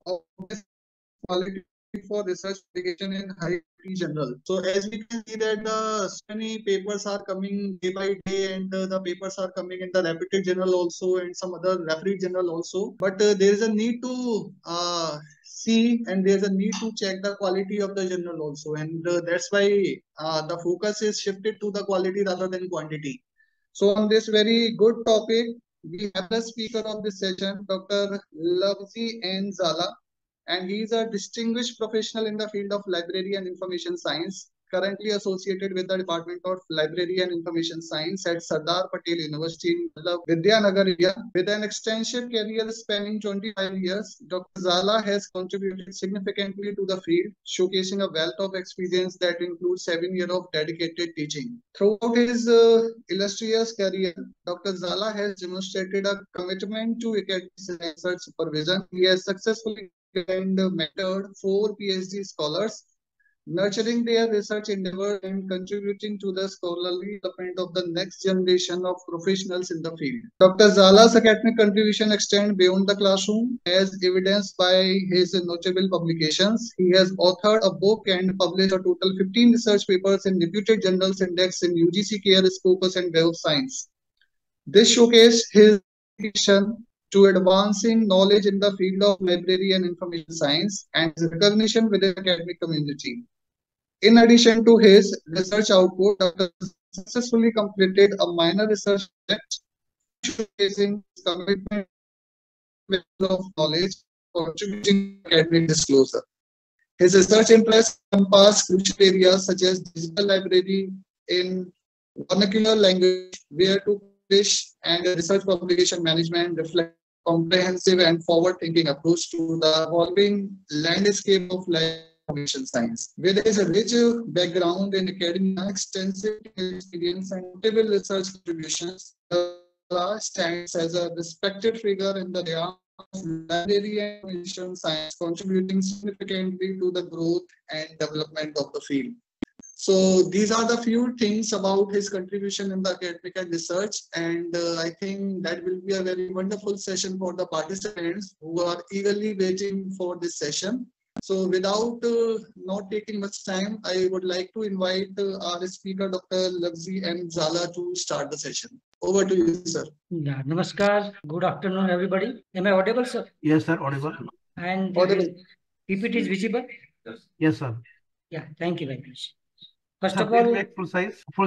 of this quality for research publication in high journal. So as we can see that so many papers are coming day by day, and the papers are coming in the reputed journal also and some other referee journal also. But there is a need to see, and there is a need to check the quality of the journal also, and that's why the focus is shifted to the quality rather than quantity. So on this very good topic, we have the speaker of this session, Dr. Lavji and Zala, and he is a distinguished professional in the field of library and information science, currently associated with the Department of Library and Information Science at Sardar Patel University in Vallabh, Vidyanagar, India. With an extensive career spanning 25 years, Dr. Zala has contributed significantly to the field, showcasing a wealth of experience that includes 7 years of dedicated teaching. Throughout his illustrious career, Dr. Zala has demonstrated a commitment to academic research supervision. He has successfully and mentored 4 PhD scholars, nurturing their research endeavor and contributing to the scholarly development of the next generation of professionals in the field. Dr. Zala's academic contribution extend beyond the classroom, as evidenced by his notable publications. He has authored a book and published a total 15 research papers in reputed journals indexed in UGC Care, Scopus, and Web of Science. This showcased his dedication to advancing knowledge in the field of library and information science and his recognition within the academic community. In addition to his research output, Dr. successfully completed a minor research project showcasing his commitment of knowledge, contributing to academic disclosure. His research interests encompass crucial areas such as digital library in vernacular language, where to publish, and research publication management, reflect comprehensive and forward-thinking approach to the evolving landscape of information science. With his rich background in academia, extensive experience, and notable research contributions, Zala stands as a respected figure in the area of library and information science, contributing significantly to the growth and development of the field. So these are the few things about his contribution in the academic and research, and I think that will be a very wonderful session for the participants who are eagerly waiting for this session. So without not taking much time, I would like to invite our speaker, Dr. Lavji and Zala, to start the session. Over to you, sir. Yeah, namaskar. Good afternoon, everybody. Am I audible, sir? Yes, sir, audible. And Audible. PPT is visible? Yes, sir. Yeah, thank you very much. First Sir, of all, make full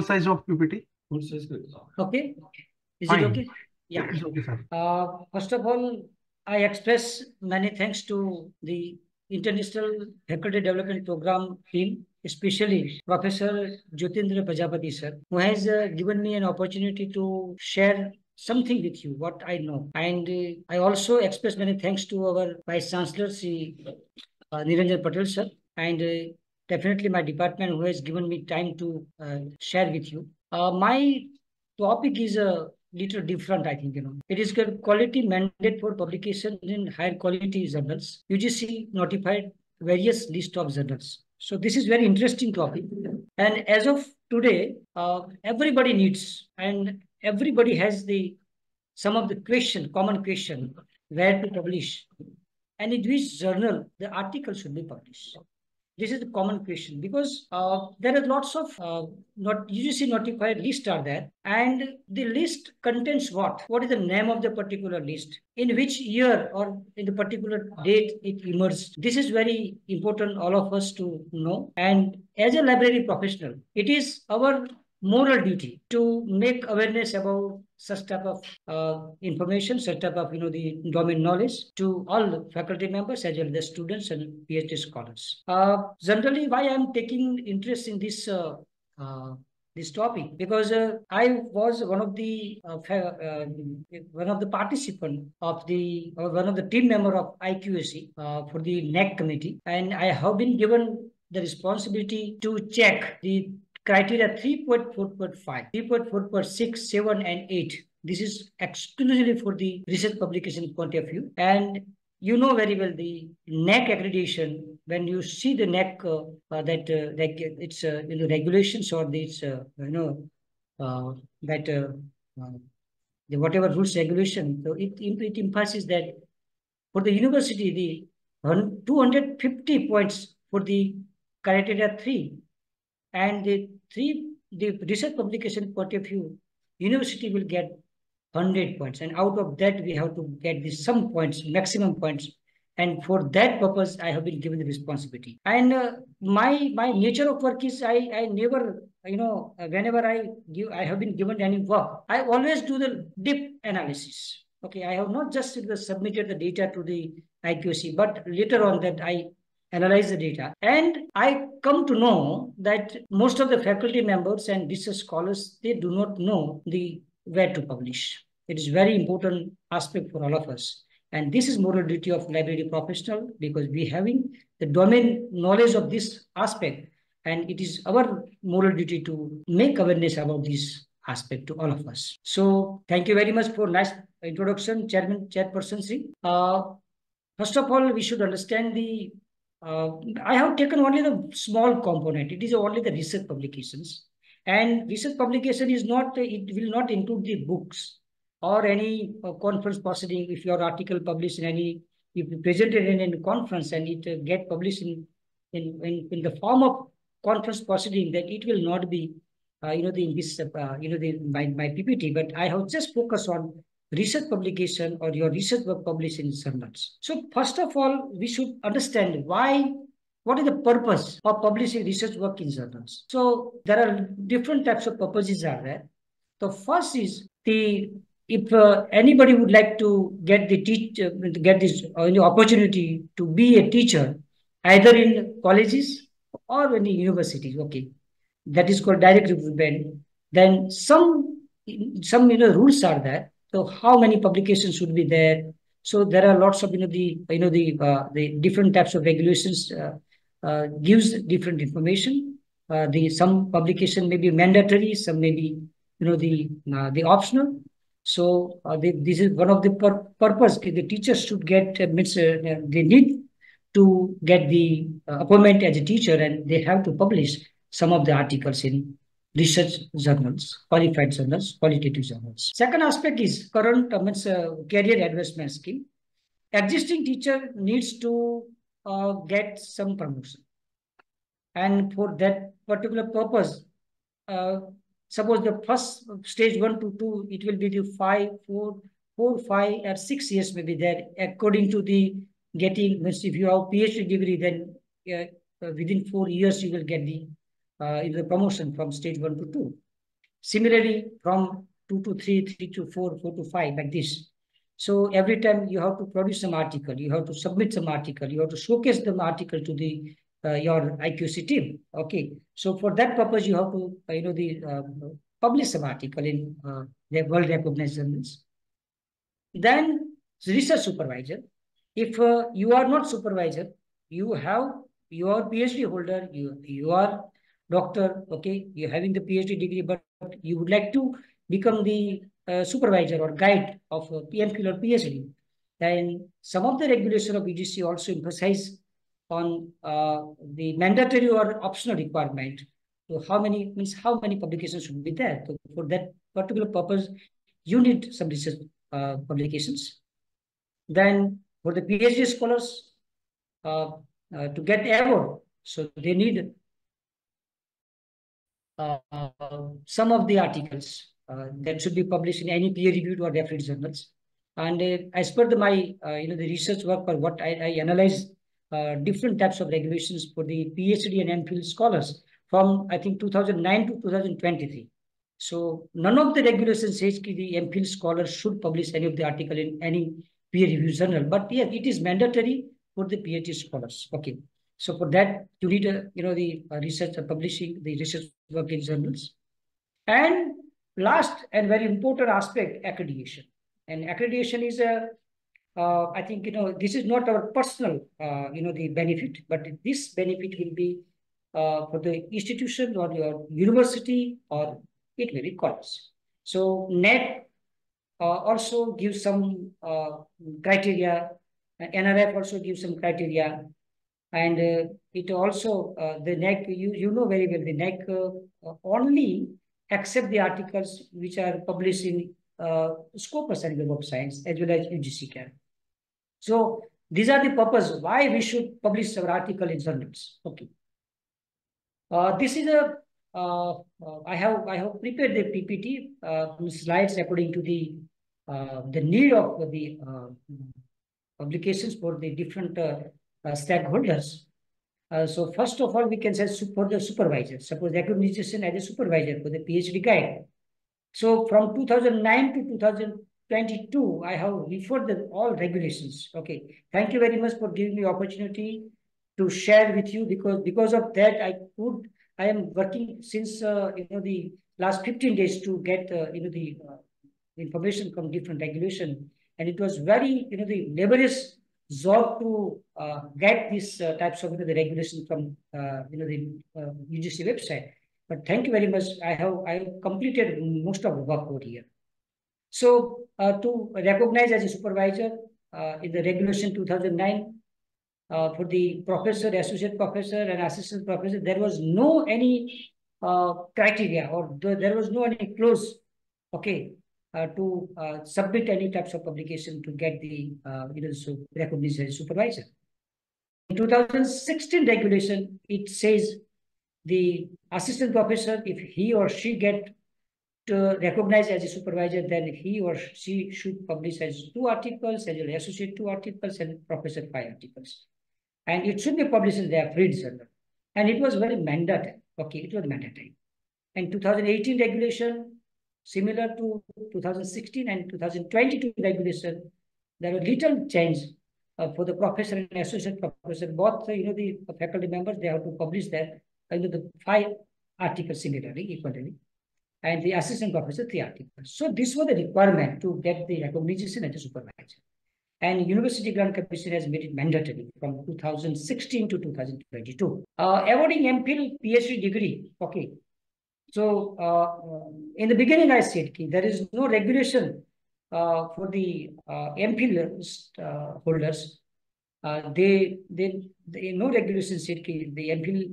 size of PPT. full size. Okay. Is Fine. it okay? Yeah. It's okay, sir. First of all, I express many thanks to the International Faculty Development Program team, especially Professor Jyotindra Prajapati sir, who has given me an opportunity to share something with you, what I know. And I also express many thanks to our Vice Chancellor, Sri Niranjan Patel sir, and definitely my department who has given me time to share with you. My topic is a little different, I think, It is called quality mandate for publication in higher quality journals. UGC notified various list of journals. So this is very interesting topic. And as of today, everybody needs, and everybody has some of the common question, where to publish, and in which journal the article should be published. This is the common question, because there are lots of UGC notified lists are there, and the list contains what? What is the name of the particular list? In which year or in the particular date it emerged? This is very important, all of us to know. And as a library professional, it is our moral duty to make awareness about such type of information, such type of the domain knowledge to all faculty members as well as the students and PhD scholars. Generally, why I'm taking interest in this topic, because I was one of the participant of one of the team member of IQAC for the NEC committee, and I have been given the responsibility to check the criteria 3.4.5, 3.4.6, 7, and 8. This is exclusively for the research publication point of view. And you know very well the NEC accreditation. When you see the NEC, it's in the regulations or it's whatever rules regulation. So it emphasizes that for the university, 250 points for the criteria 3, and the research publication point of view, university will get 100 points, and out of that we have to get the some points, maximum points, and for that purpose I have been given the responsibility. And my nature of work is I never, whenever I have been given any work, I always do the deep analysis. Okay, I have not just submitted the data to the IQC, but later on that I analyze the data, and I come to know that most of the faculty members and research scholars, they do not know the where to publish. It is very important aspect for all of us. And this is moral duty of library professional, because we having the domain knowledge of this aspect, and it is our moral duty to make awareness about this aspect to all of us. So thank you very much for nice introduction, Chairperson Sri. First of all, we should understand I have taken only the small component. It is only the research publications. And research publication is not, it will not include the books or any conference proceeding. If your article published in any, if you presented in any conference and it get published in the form of conference proceeding, then it will not be, my PPT. But I have just focused on research publication or your research work published in journals. So first of all, we should understand what is the purpose of publishing research work in journals. So there are different types of purposes are there. The first is if anybody would like to get this opportunity to be a teacher, either in colleges or in universities, okay, that is called direct recruitment. Then some rules are there. So how many publications should be there? So there are lots of the different types of regulations gives different information. Some publication may be mandatory, some may be the optional. So this is one of the purpose. The teachers should get they need to get the appointment as a teacher, and they have to publish some of the articles in research journals, qualified journals, qualitative journals. Second aspect is current career advancement scheme. Existing teacher needs to get some promotion, and for that particular purpose, suppose the first stage 1 to 2, it will be the 4, 5, or 6 years may be there according to the getting. If you have PhD degree, then within 4 years you will get the promotion from stage 1 to 2. Similarly, from 2 to 3, 3 to 4, 4 to 5, like this. So every time you have to produce some article, you have to submit some article, you have to showcase the article to the your IQC team. Okay, so for that purpose, you have to publish some article in the world recognized journals. Then research supervisor. If you are not supervisor, you have your PhD holder, you are doctor, okay, you're having the PhD degree, but you would like to become the supervisor or guide of PMPhil or PhD. Then some of the regulation of UGC also emphasize on the mandatory or optional requirement. So how many publications should be there? So for that particular purpose, you need some research publications. Then for the PhD scholars, to get award, so they need some of the articles that should be published in any peer-reviewed or referred journals. And as per my the research work, or what I analyze different types of regulations for the PhD and MPhil scholars from I think 2009 to 2023. So none of the regulations says that the MPhil scholars should publish any of the article in any peer-reviewed journal. But yes, it is mandatory for the PhD scholars. Okay. So for that, you need the research publishing the research work in journals. And last and very important aspect, accreditation. And accreditation is I think this is not our personal the benefit, but this benefit will be for the institution or your university, or it may be college. So NET also gives some criteria. NRF also gives some criteria. And it also, the NEC, you know very well, the NEC only accept the articles which are published in Scopus and Web of Science, as well as UGC can. So these are the purpose why we should publish our article in journals. Okay. This is a I have prepared the PPT slides according to the need of the publications for the different stakeholders. So first of all, we can say for the supervisor. Suppose recognition as a supervisor for the PhD guide. So from 2009 to 2022, I have referred all regulations. Okay. Thank you very much for giving me opportunity to share with you, because of that I am working since the last 15 days to get the information from different regulation, and it was very the laborious job to get these types of the regulation from the UGC website. But thank you very much. I have completed most of the work over here. So to recognize as a supervisor in the regulation 2009 for the professor, associate professor, and assistant professor, there was no any criteria, or there was no any clause, okay, to submit any types of publication to get the recognition as a supervisor. In 2016 regulation, it says the assistant professor, if he or she get recognized as a supervisor, then he or she should publish as 2 articles, as an associate 2 articles, and professor 5 articles. And it should be published in their free journal. And it was very mandatory. Okay, it was mandatory. And 2018 regulation, similar to 2016 and 2022 regulation, there was little change for the professor and associate professor. Both, the faculty members, they have to publish that the 5 articles similarly, equally, and the assistant professor 3 articles. So this was the requirement to get the recognition as a supervisor. And University Grant Commission has made it mandatory from 2016 to 2022. Awarding MPhil PhD degree. Okay. So in the beginning, I said there is no regulation for the MPhil holders. No regulation said the MPhil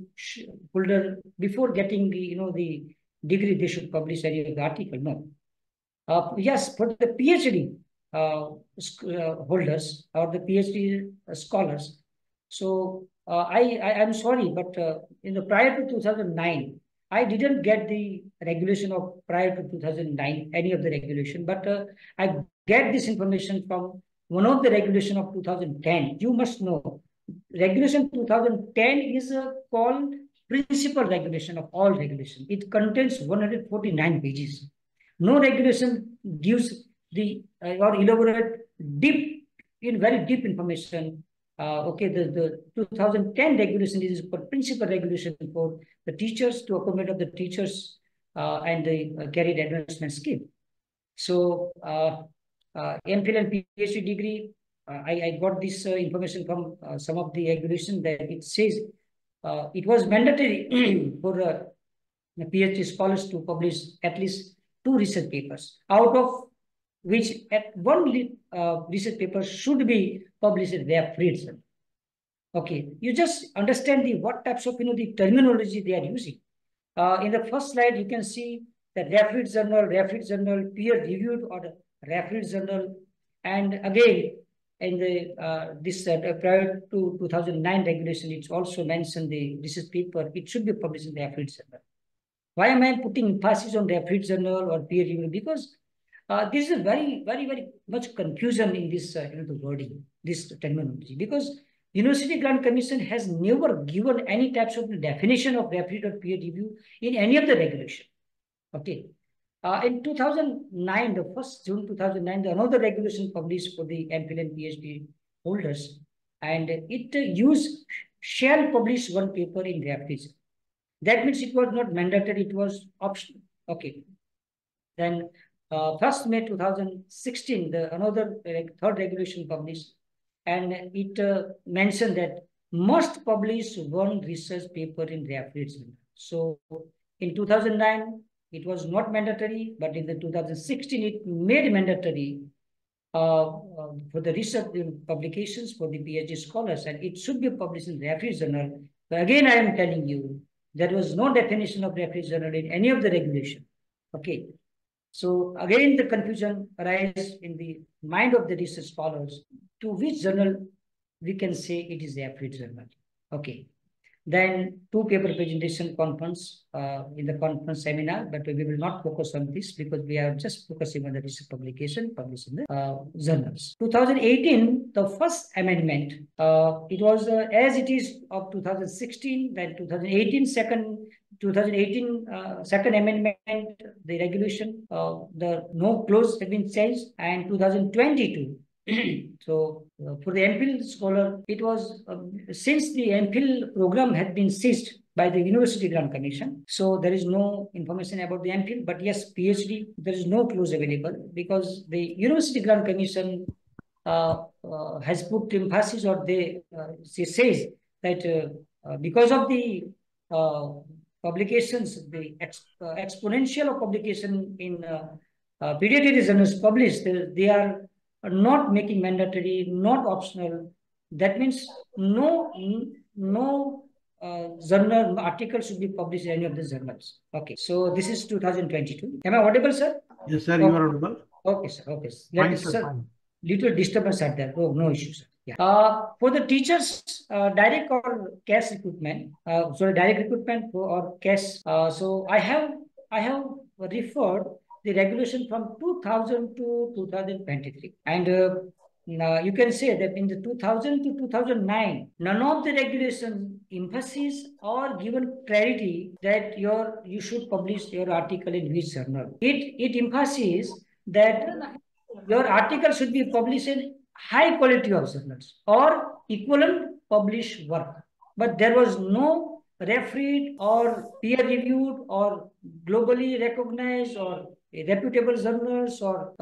holder, before getting the degree, they should publish any of the article. No. Yes, for the PhD holders or the PhD scholars. So I'm sorry, but in the prior to 2009, I didn't get the regulation of prior to 2009, any of the regulation, but I get this information from one of the regulation of 2010. You must know, regulation 2010 is called principal regulation of all regulation. It contains 149 pages. No regulation gives the or elaborate very deep information. Okay, the 2010 regulation is for principal regulation for the teachers, to accommodate of the teachers and the career advancement scheme. So MPhil and PhD degree, I got this information from some of the regulation that it says it was mandatory for the PhD scholars to publish at least 2 research papers, out of which at one research paper should be published in their free journal. Okay, you just understand what types of the terminology they are using. In the first slide, you can see the refereed journal, peer-reviewed or refereed journal, and again in the this prior to 2009 regulation, it's also mentioned the research paper. It should be published in the refereed journal. Why am I putting emphasis on refereed journal or peer-reviewed? Because this is very much confusion in this the wording, this terminology, because University Grant Commission has never given any types of definition of refereed or peer review in any of the regulation. Okay. In 2009, the 1st June 2009, another regulation published for the MPhil and PhD holders, and it used shall publish 1 paper in refereed. That means it was not mandatory, it was optional. Okay. Then 1st May 2016, another 3rd regulation published, and it mentioned that must publish 1 research paper in refereed journal. So in 2009, it was not mandatory, but in the 2016, it made mandatory for the research publications for the PhD scholars, and it should be published in refereed journal. But again, I am telling you, there was no definition of refereed journal in any of the regulation. Okay. So again, the confusion arises in the mind of the research scholars to which journal we can say it is a applied journal. Okay. Then two paper presentation conference in the conference seminar, but we will not focus on this because we are just focusing on the research publication published in the journals. 2018, the first amendment, it was as it is of 2016, then 2018 second amendment, the regulation, the no clause has been changed, and 2022. So for the MPhil scholar, it was since the MPhil program had been seized by the University Grant Commission. So there is no information about the MPhil, but yes, PhD, there is no clues available because the University Grant Commission has put emphasis, or they says that because of the publications, the exponential of publication in pediatric journals published, they are not making mandatory, not optional. That means no journal article should be published in any of the journals. Okay, so this is 2022. Am I audible, sir? Yes, sir, you are audible. Okay, sir. Okay, Fine, sir, fine. Little disturbance at there. Oh, no issues. Yeah. For the teachers, direct or cash recruitment. Direct recruitment or cash. So I have referred the regulation from 2000 to 2023, and you can say that in the 2000 to 2009, none of the regulation emphasis or given clarity that you should publish your article in which journal. It emphasizes that your article should be published in high quality of journals or equivalent published work. But there was no refereed or peer-reviewed or globally recognized or reputable journals or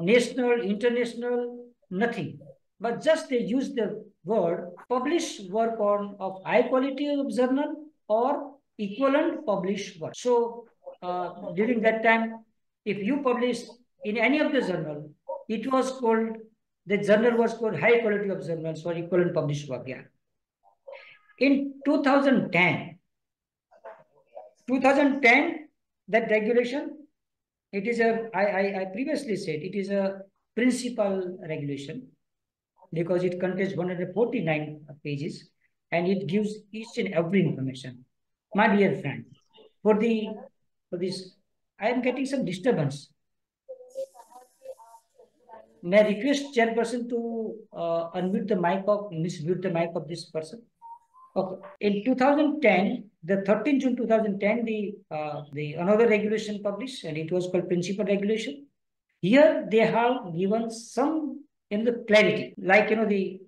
national, international, nothing. But just they use the word published work of high quality of journal or equivalent published work. So during that time, if you publish in any of the journal, it was called, the journal was called high quality of journals or equivalent published work. Yeah. In 2010, that regulation, it is I previously said, it is a principal regulation because it contains 149 pages and it gives each and every information. My dear friend, for this, I am getting some disturbance. May I request chairperson to mute the mic of this person? Okay. In 2010, the 13th June 2010, the another regulation published, and it was called Principal Regulation. Here they have given some in the clarity, like the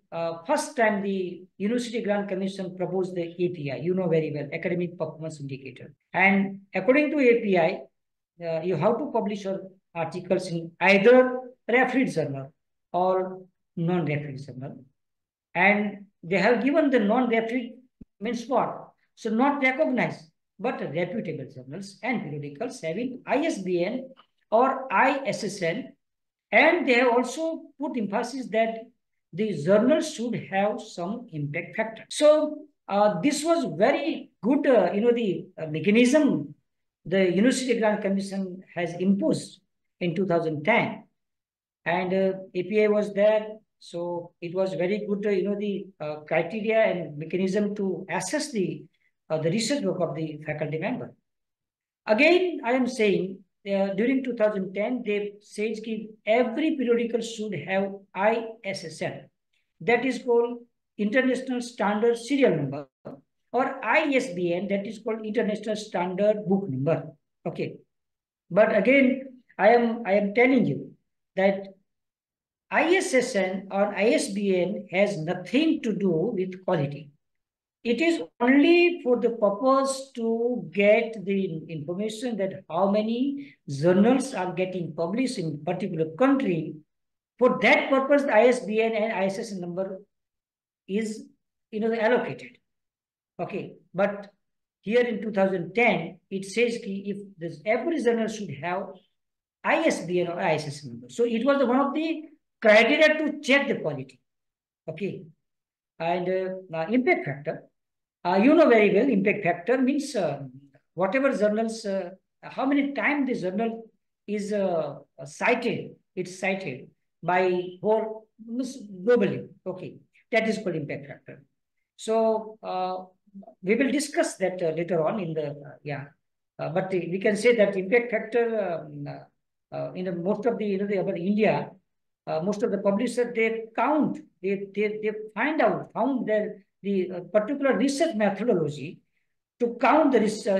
first time the University Grant Commission proposed the API, you know very well, Academic Performance Indicator, and according to API, you have to publish your articles in either refereed journal or non-refereed journal, and they have given the non-refereed means what? So not recognized, but reputable journals and periodicals having ISBN or ISSN, and they have also put emphasis that the journals should have some impact factor. So this was very good, the mechanism the University Grant Commission has imposed in 2010, and API was there. So it was very good, the criteria and mechanism to assess the research work of the faculty member. Again, I am saying during 2010, they said that every periodical should have ISSN, that is called International Standard Serial Number, or ISBN, that is called International Standard Book Number. Okay, but again, I am telling you that ISSN or ISBN has nothing to do with quality. It is only for the purpose to get the information that how many journals are getting published in particular country. For that purpose, the ISBN and ISSN number is allocated. Okay, but here in 2010, it says if every journal should have ISBN or ISSN number. So it was one of the criteria to check the quality. Okay, and impact factor. You know very well, impact factor means whatever journals, how many times the journal is cited, it's cited by whole globally. Okay, That is called impact factor. So we will discuss that later on in the but we can say that impact factor in most of the about India, most of the publishers they count, they found the particular research methodology to count the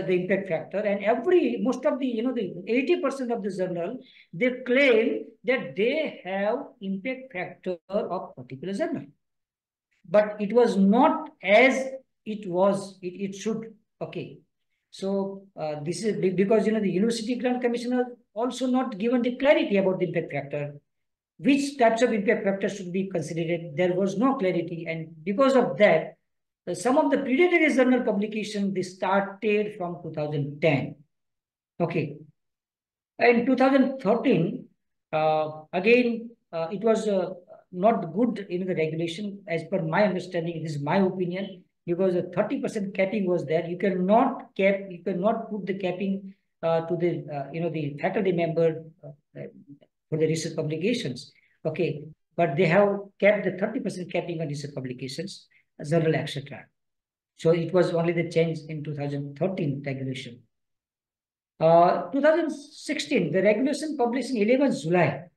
impact factor, and most of the the 80% of the journal they claim that they have impact factor of particular journal, but it was not as it should. Okay, so this is because the University Grant Commissioner also not given the clarity about the impact factor, which types of impact factors should be considered. There was no clarity, and because of that, some of the predatory journal publication they started from 2010. Okay, in 2013, again it was not good in the regulation as per my understanding. This is my opinion, because a 30% capping was there. You cannot put the capping to the the faculty member for the research publications. Okay, but they have kept the 30% capping on research publications, journal, etc. So it was only the change in 2013 regulation. 2016, the regulation published in 11th July,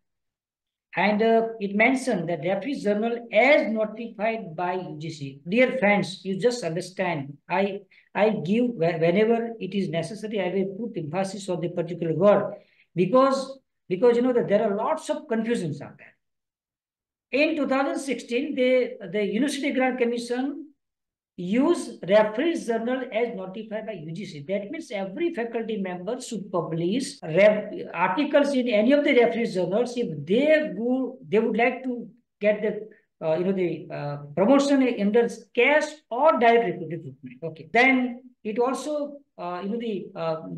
and it mentioned that referee journal as notified by UGC. Dear friends, you just understand. I give whenever it is necessary. I will put emphasis on the particular word because that there are lots of confusions out there. In 2016, the University Grant Commission use reference journal as notified by UGC. That means every faculty member should publish articles in any of the reference journals if they would like to get the promotion under cash or direct recruitment. Okay, then it also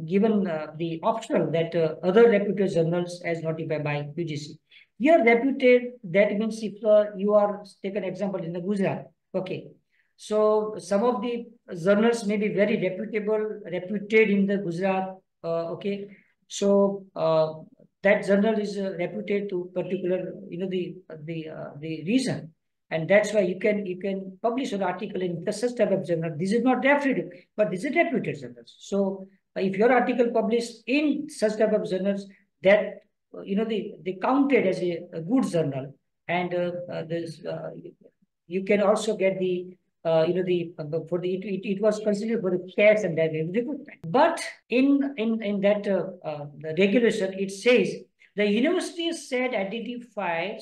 given the optional that other reputed journals as notified by UGC. Here reputed, that means if you are take an example in the Gujarat. Okay, so some of the journals may be very reputed in the Gujarat. Okay, so that journal is reputed to particular the region, and that's why you can publish an article in such type of journal. This is not reputed, but this is reputed journals. So if your article published in such type of journals, that they counted as a good journal, and you can also get the it was considered for the cash and direct recruitment. But in that the regulation, it says the university shall identify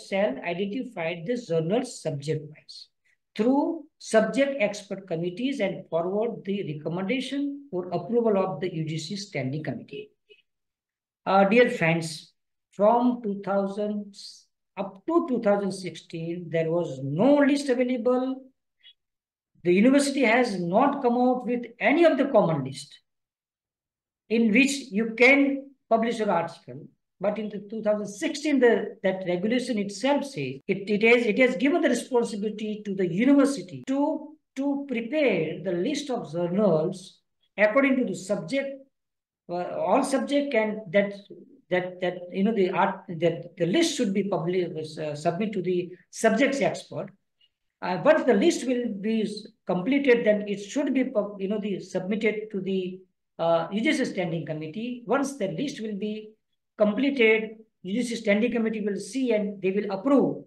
the journals subject-wise through subject expert committees and forward the recommendation for approval of the UGC standing committee. Dear friends, from 2000 up to 2016, there was no list available. The university has not come out with any of the common list in which you can publish your article. But in the 2016, that regulation itself says it has given the responsibility to the university to prepare the list of journals according to the subject, all subject, and that the list should be published, submit to the subjects expert. Once the list will be completed, then it should be submitted to the UGC standing committee. Once the list will be completed, UGC standing committee will see and they will approve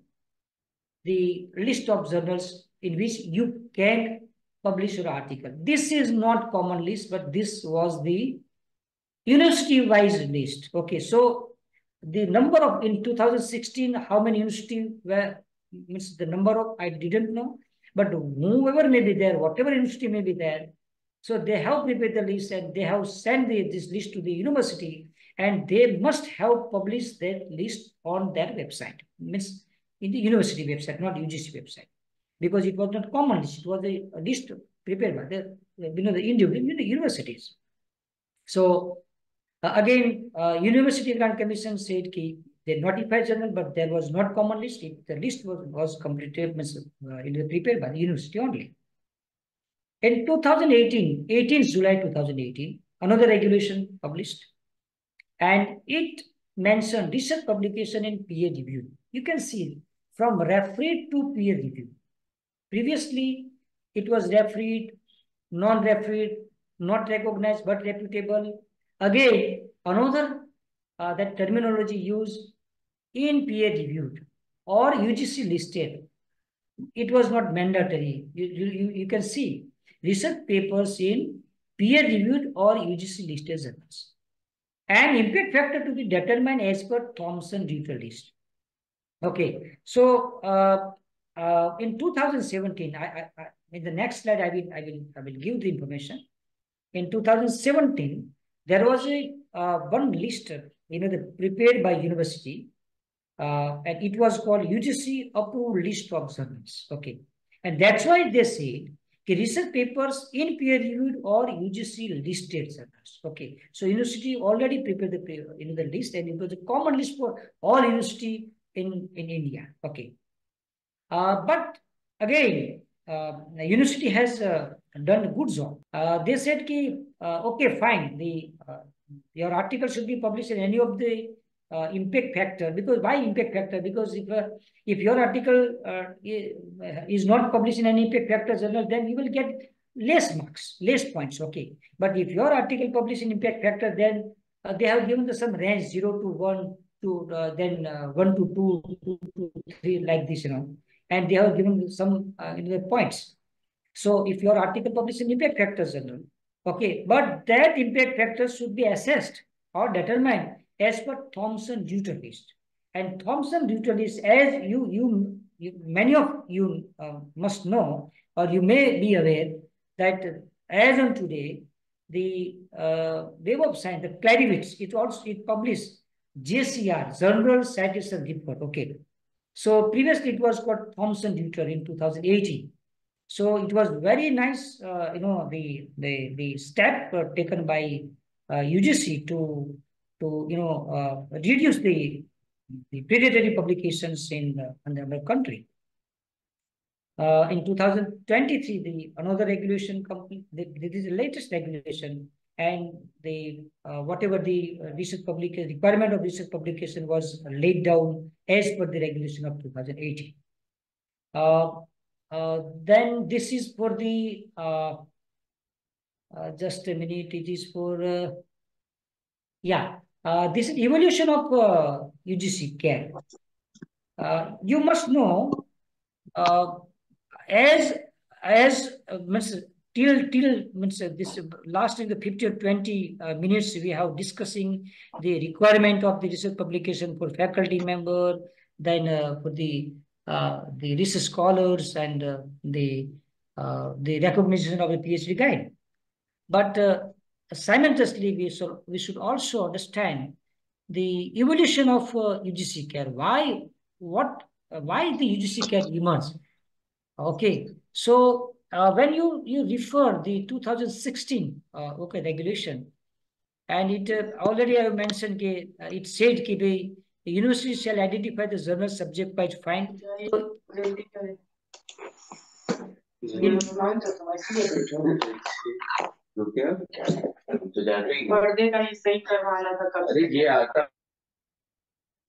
the list of journals in which you can publish your article. This is not common list, but this was the university-wise list. Okay, so the number of in 2016, how many universities were? Means the number of, I didn't know, but whoever may be there, whatever university may be there, so they have prepared the list and they have sent this list to the university, and they must have published that list on their website, means in the university website, not UGC website, because it was not common list. It was a list prepared by the individual universities. So again, University Grant Commission said they notified journal, but there was not common list. The list was completed, prepared by the university only. In 2018, 18th July 2018, another regulation published, and it mentioned research publication in peer review. You can see from referee to peer review. Previously, it was refereed, non-refereed, not recognized but reputable. Again, another that terminology used in peer-reviewed or UGC listed. It was not mandatory. You can see research papers in peer-reviewed or UGC listed journals. And impact factor to be determined as per Thomson-Reuters list. Okay, so in 2017, in the next slide, I will give the information. In 2017, there was a one list, prepared by university, and it was called UGC approved list of journals. Okay, and that's why they say research papers in peer-reviewed or UGC listed journals. Okay, so university already prepared the list, and it was a common list for all university in India. Okay, but again, the university has done a good job. They said ki, okay, fine, your article should be published in any of the impact factor. Because why impact factor? Because if your article is not published in an impact factor journal, then you will get less marks, less points. Okay, but if your article published in impact factor, then they have given some range 0 to 1 to then 1 to 2, 2 to 3, like this, and they have given some points. So if your article published in impact factor journal, okay, but that impact factor should be assessed or determined as per Thomson-Reuters list. And Thomson-Reuters list, as many of you must know, or you may be aware that as on today, the Web of Science, the Clarivate, it published JCR, Journal Citation Report. Okay. So previously it was called Thomson-Reuters in 2018. So it was very nice, the step taken by UGC to reduce the predatory publications in the country. In 2023, another regulation this is the latest regulation, and the whatever the research publication requirement of research publication was laid down as per the regulation of 2018. Then this is for the just a minute. It is for this is evolution of UGC care. You must know as means till means this last in the 50 or 20 minutes we have discussing the requirement of the research publication for faculty member, then for the research scholars, and the recognition of the PhD guide. But simultaneously, we should also understand the evolution of UGC care. Why the UGC care emerged? Okay, so when you refer the 2016 regulation, and it already I have mentioned it said that the university shall identify the journal subject by find. So,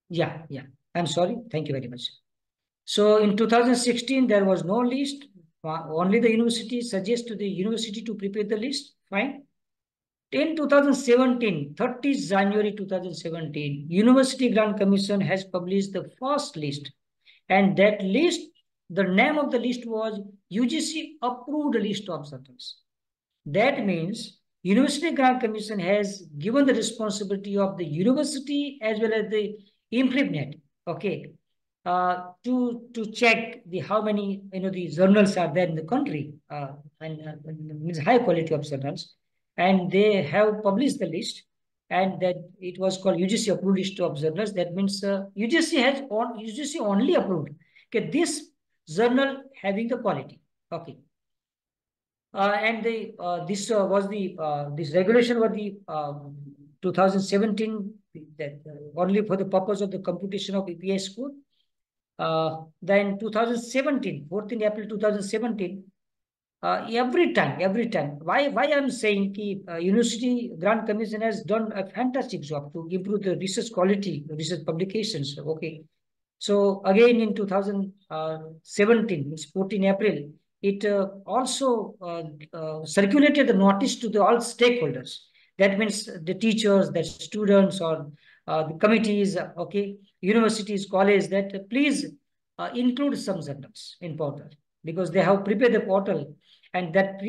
yeah, I'm sorry. Thank you very much. So in 2016, there was no list. Only the university suggests to the university to prepare the list. Fine. In 2017, 30th January 2017, University Grant Commission has published the first list. And that list, the name of the list was UGC approved list of journals. That means University Grant Commission has given the responsibility of the university as well as the ImpRevNet, okay, to check how many the journals are there in the country, and means high quality of journals, and they have published the list, and that it was called UGC approved list of journals. That means UGC only approved this journal having the quality. Okay. And this was this regulation was the 2017 that only for the purpose of the computation of API score. Then 2017, 14 April 2017. Every time. Why I'm saying University Grant Commission has done a fantastic job to improve the research quality, research publications. Okay, So again in 2017, it's 14 April, it also circulated the notice to the all stakeholders. That means the teachers, the students, or the committees, okay, universities, college, that please include some journals in portal, because they have prepared the portal, and that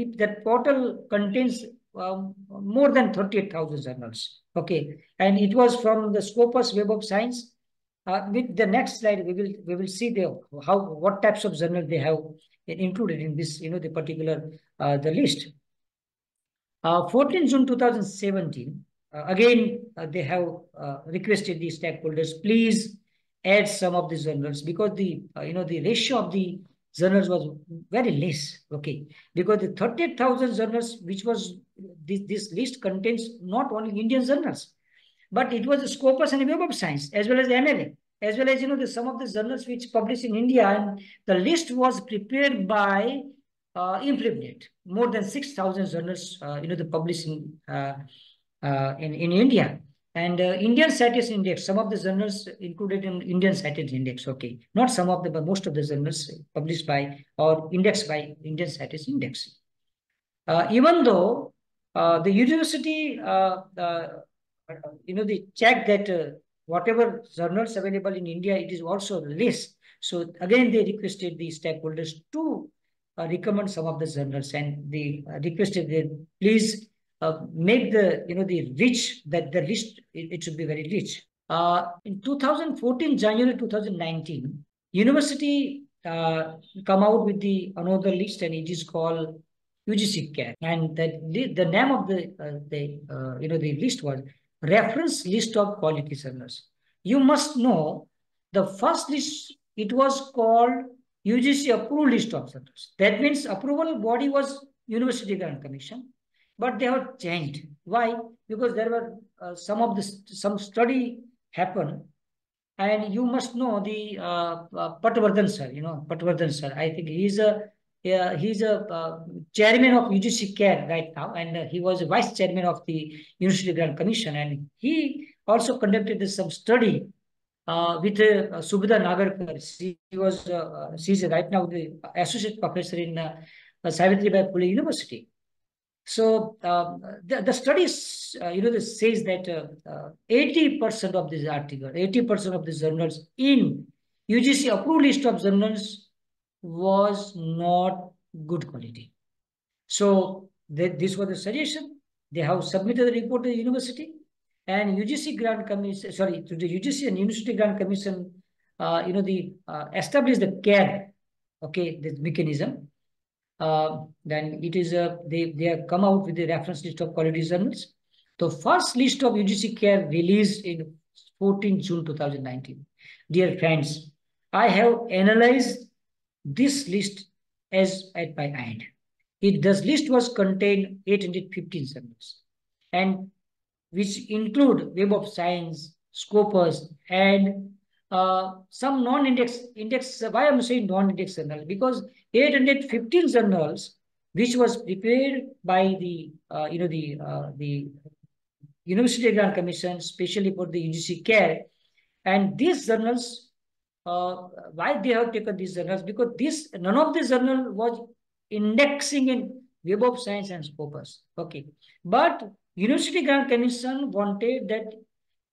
portal contains more than 38,000 journals. Okay, and it was from the Scopus Web of Science. With the next slide, we will see what types of journal they have included in this, the particular the list. 14 June 2017, again, they have requested the stakeholders, please add some of the journals, because the ratio of the journals was very less, okay, because the 38,000 journals, which was, this list contains not only Indian journals, but it was the Scopus and Web of Science, as well as MLA, as well as, some of the journals which published in India, and the list was prepared by InfluNet. More than 6,000 journals, the published in India. And Indian Citation Index, some of the journals included in Indian Citation Index, okay. Not some of them, but most of the journals published by or indexed by Indian Citation Index. Even though the university, they check that whatever journals available in India, it is also list. So again, they requested the stakeholders to recommend some of the journals, and they requested that please make the rich, that the list, it should be very rich. In 2014, January 2019, university come out with the another list, and it is called UGC CARE, and the name of the list was reference list of quality journals. You must know the first list, it was called UGC approved list of journals. That means approval body was University Grant Commission, but they have changed. Why? Because there were some study happened, and you must know the Patwardhan sir. Patwardhan sir. I think he's a chairman of UGC CARE right now, and he was a vice chairman of the University Grant Commission, and he also conducted some study with Subhida Nagarkar. She's right now the associate professor in Savitribai Phule University. So the studies, this says that 80% of this article, 80% of the journals in UGC approved list of journals was not good quality. So this was the suggestion. They have submitted the report to the university, and UGC Grant Commission, sorry, to the UGC and University Grant Commission, established the CARE, okay, the mechanism. Then it is they have come out with the reference list of quality journals. The first list of UGC CARE released in 14 June 2019. Dear friends, I have analyzed this list as at my end. This list was contained 815 journals, and which include Web of Science, Scopus, and some index. Why I'm saying non-index journal? Because 815 journals, which was prepared by the University Grant Commission, especially for the UGC CARE, and these journals, why they have taken these journals? Because none of these journal was indexing in Web of Science and Scopus. Okay, but University Grant Commission wanted that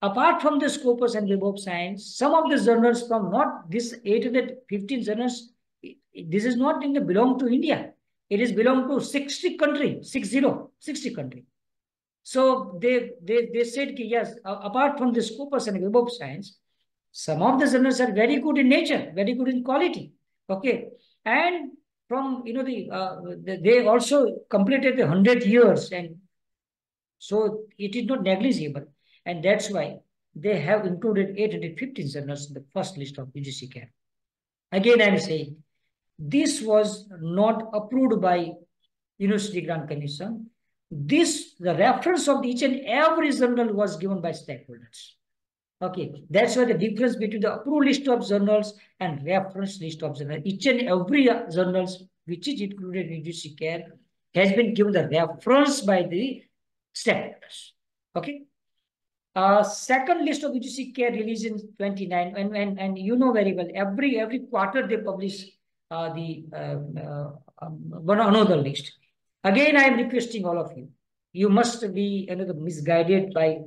apart from the Scopus and Web of Science, some of the journals from not this 815 journals, this is not in the belong to India. It is belong to 60 country, 60 country. So they said, yes, apart from the Scopus and Web of Science, some of the journals are very good in nature, very good in quality. Okay, and from they also completed 100 years, and so it is not negligible, and that's why they have included 815 journals in the first list of UGC CARE. Again, I am saying this was not approved by University Grant Commission. The reference of each and every journal was given by stakeholders. Okay, that's why the difference between the approved list of journals and reference list of journals. Each and every journals which is included in UGC CARE has been given the reference by the stakeholders. Okay. Second list of UGC care released in 29, and you know very well, every quarter they publish the one another list. Again, I am requesting all of you. You must be misguided by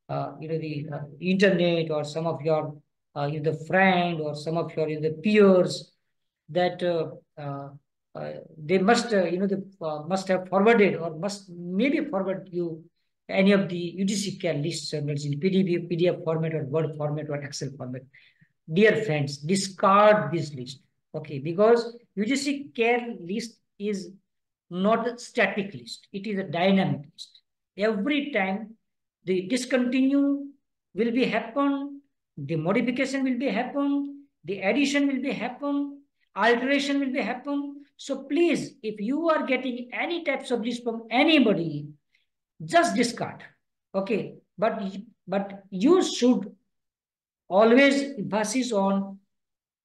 the internet or some of your the friend or some of your the peers that they must must have forwarded or must maybe forward you any of the UGC care lists in PDF format or Word format or Excel format. Dear friends, discard this list. Okay, because UGC care list is not a static list. It is a dynamic list. Every time the discontinue will be happen, the modification will be happen, the addition will be happen, alteration will be happen. So please, if you are getting any types of list from anybody, just discard. Okay, but you should always emphasis on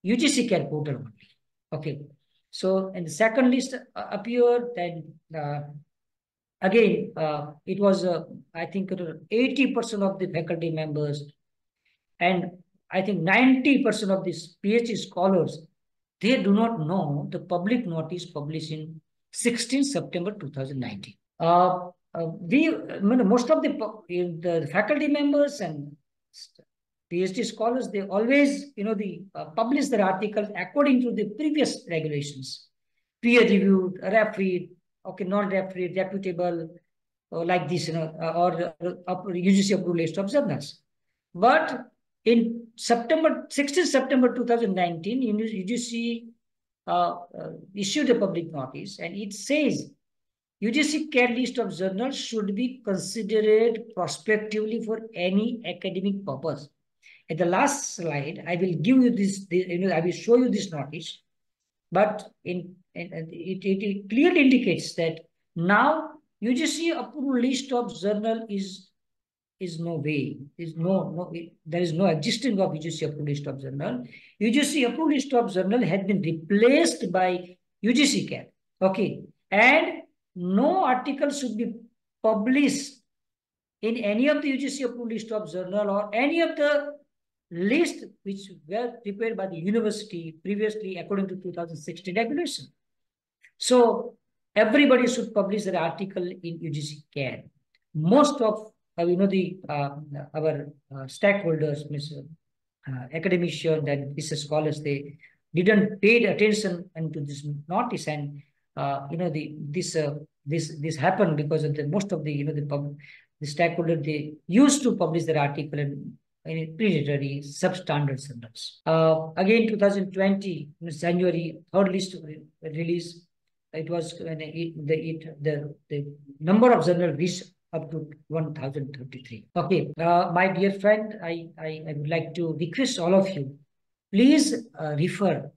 UGC care portal only. Okay, so and the second list appeared, then again it was I think 80% of the faculty members and I think 90% of these PhD scholars, they do not know the public notice published in 16 September 2019. Most of the faculty members and PhD scholars, they always, publish their articles according to the previous regulations, peer-reviewed, refereed, okay, non-refereed, reputable, like this, or UGC approved list of journals. But in 16 September 2019, UGC issued a public notice, and it says UGC care list of journals should be considered prospectively for any academic purpose. At the last slide, I will give you this, I will show you this notice, but it clearly indicates that now UGC approved list of journal is no way, there is no existence of UGC approved list of journal. UGC approved list of journal had been replaced by UGC care. Okay, and no article should be published in any of the UGC approved list of journal or any of the list which were prepared by the university previously according to 2016 regulation. So everybody should publish their article in UGC care. Most of our stakeholders, academicians and business scholars, they didn't pay attention into this notice, and this happened because of the most of the the stakeholder, they used to publish their article in predatory substandard journals. Again, 2020 January, third list release. It was the number of journals reached up to 1033. Okay, my dear friend, I would like to request all of you, please refer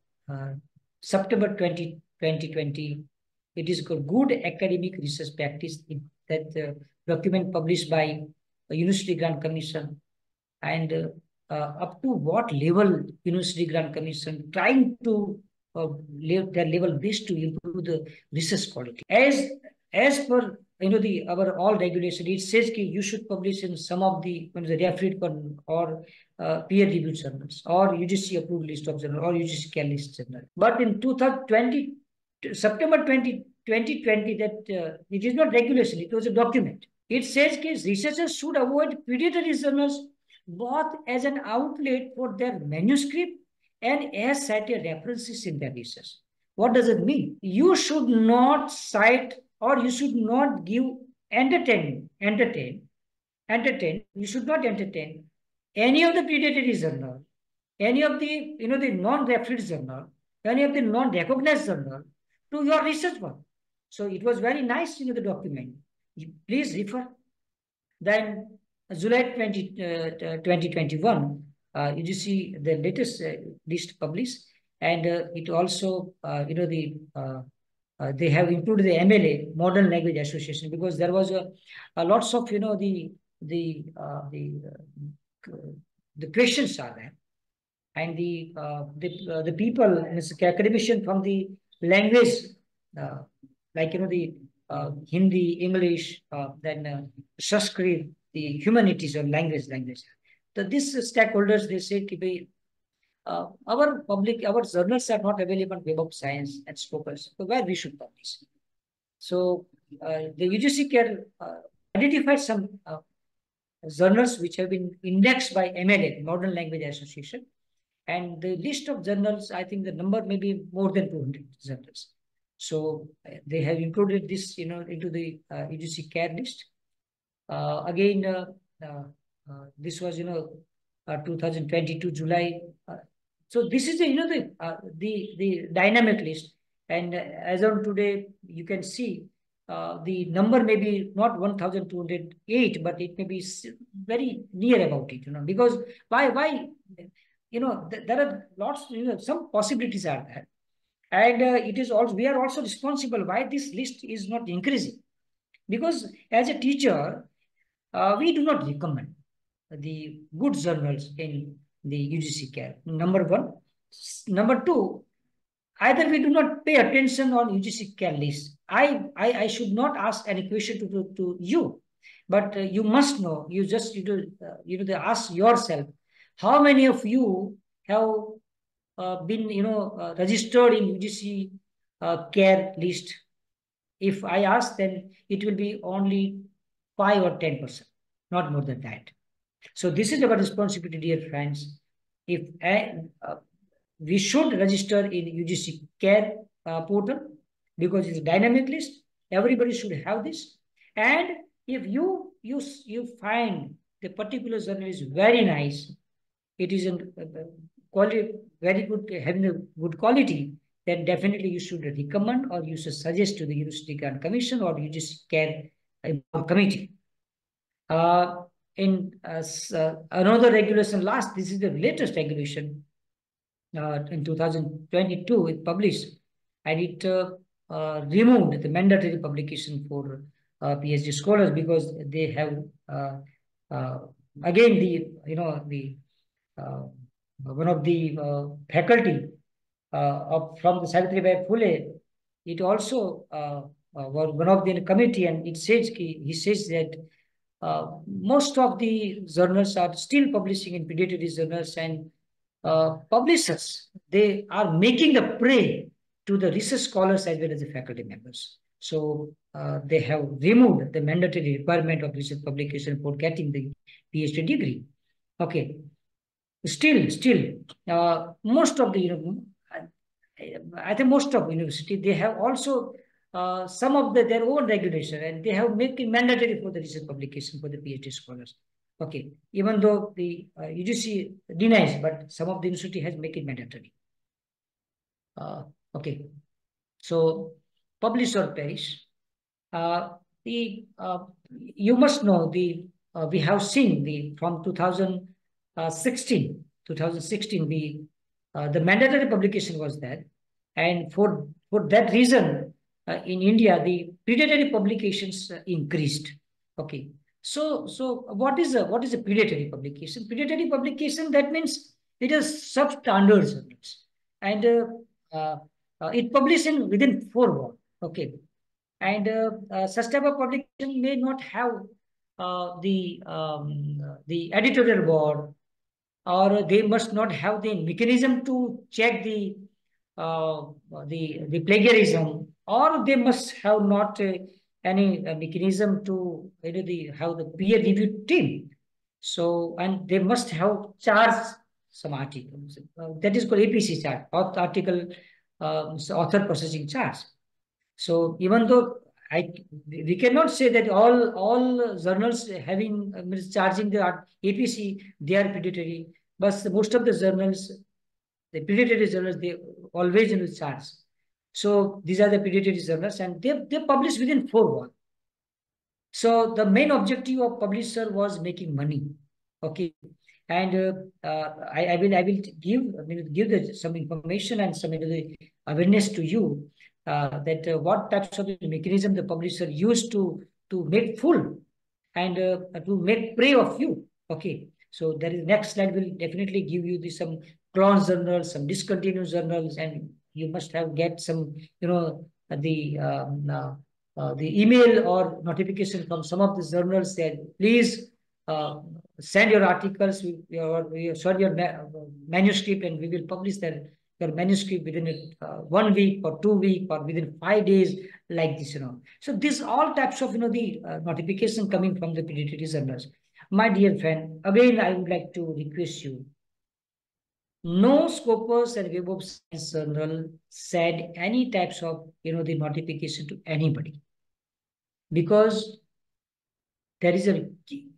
September 2020. It is a good academic research practice that document published by a University Grant Commission, and up to what level University Grant Commission trying to their level best to improve the research quality. As per our all regulation, it says that you should publish in some of the refereed or peer reviewed journals or UGC approved list of journal or UGC care list journal. But in 2020, September 2020, that it is not regulation, it was a document. It says that researchers should avoid predatory journals both as an outlet for their manuscript and as cited references in their research. What does it mean? You should not cite or you should not give entertain. You should not entertain any of the predatory journal, any of the the non-refereed journal, any of the non-recognized journal to your research work. So it was very nice the document. Please refer. Then July 2021, you see the latest list published, and it also they have included the MLA, Modern Language Association, because there was a lots of the questions are there, and the people, academician from the language like the Hindi, English, then Sanskrit, the humanities or language. So these stakeholders, they say, our journals are not available on Web of Science and Scopus, so where we should publish. So the UGC can identify some journals which have been indexed by MLA, Modern Language Association, and the list of journals, I think the number may be more than 200 journals. So they have included this, into the UGC CARE list. Again, this was, 2022 July. So this is the dynamic list, and as on today, you can see the number may be not 1,208, but it may be very near about it. Because why there are lots, some possibilities are there, and it is also, we are also responsible why this list is not increasing, because as a teacher, we do not recommend the good journals in the UGC CARE. Number one. Number two, either we do not pay attention on UGC CARE list. I should not ask any question to you, but you must know. You just ask yourself, how many of you have been registered in UGC CARE list? If I ask, then it will be only 5 or 10%, not more than that. So this is our responsibility, dear friends. If we should register in UGC CARE portal, because it's a dynamic list, everybody should have this. And if you find the particular journal is very nice, it is in quality, very good, having a good quality, then definitely you should recommend or you should suggest to the University Grant Commission or UGC CARE committee. Another regulation, this is the latest regulation, in 2022 it published, and it removed the mandatory publication for PhD scholars, because they have again one of the faculty from the Savitribai Phule, it also was one of the committee, and it says he says that most of the journals are still publishing in pediatric journals, and publishers, they are making the prey to the research scholars as well as the faculty members. So they have removed the mandatory requirement of research publication for getting the PhD degree. Okay. Still, most of the, I think most of university, they have also some of their own regulation, and they have made it mandatory for the research publication for the PhD scholars. Okay, even though the UGC denies, but some of the university has made it mandatory. Okay, so publish or perish. You must know we have seen from 2016, the mandatory publication was there, and for that reason, in India, the predatory publications increased. Okay. So what is a predatory publication? Predatory publication, that means it is substandard journals, and it published within 4 walls. Okay, and such type of publication may not have the editorial board, or they must not have the mechanism to check the plagiarism, or they must have not any mechanism to have the peer review team. So, and they must have charged some articles. That is called APC charge, article author processing charge. So even though we cannot say that all journals having charging the APC, they are predatory, but most of the journals, the predatory journals, they always charge. So these are the predatory journals, and they publish within 4 walls. So the main objective of publisher was making money. Okay, and I will give some information and some awareness to you that what types of mechanism the publisher used to make full and to make prey of you. Okay, so there is next slide will definitely give you some clone journals, some discontinued journals, and you must have get some the email or notification from some of the journals that please send your articles, we send your manuscript, and we will publish your manuscript within 1 week or 2 weeks or within 5 days, like this, So these all types of, the notification coming from the predatory journals. My dear friend, again, I would like to request you, no Scopus and Web of Science journal said any types of, the notification to anybody, because there is a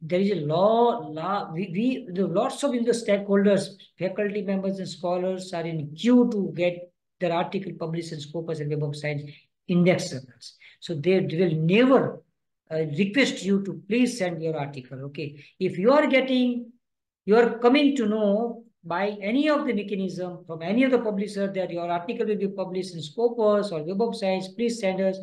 the lots of the stakeholders, faculty members and scholars are in queue to get their article published in Scopus and Web of Science index journals. So they will never request you to please send your article. Okay, if you are coming to know by any of the mechanism from any of the publisher that your article will be published in Scopus or Web of Science, please send us.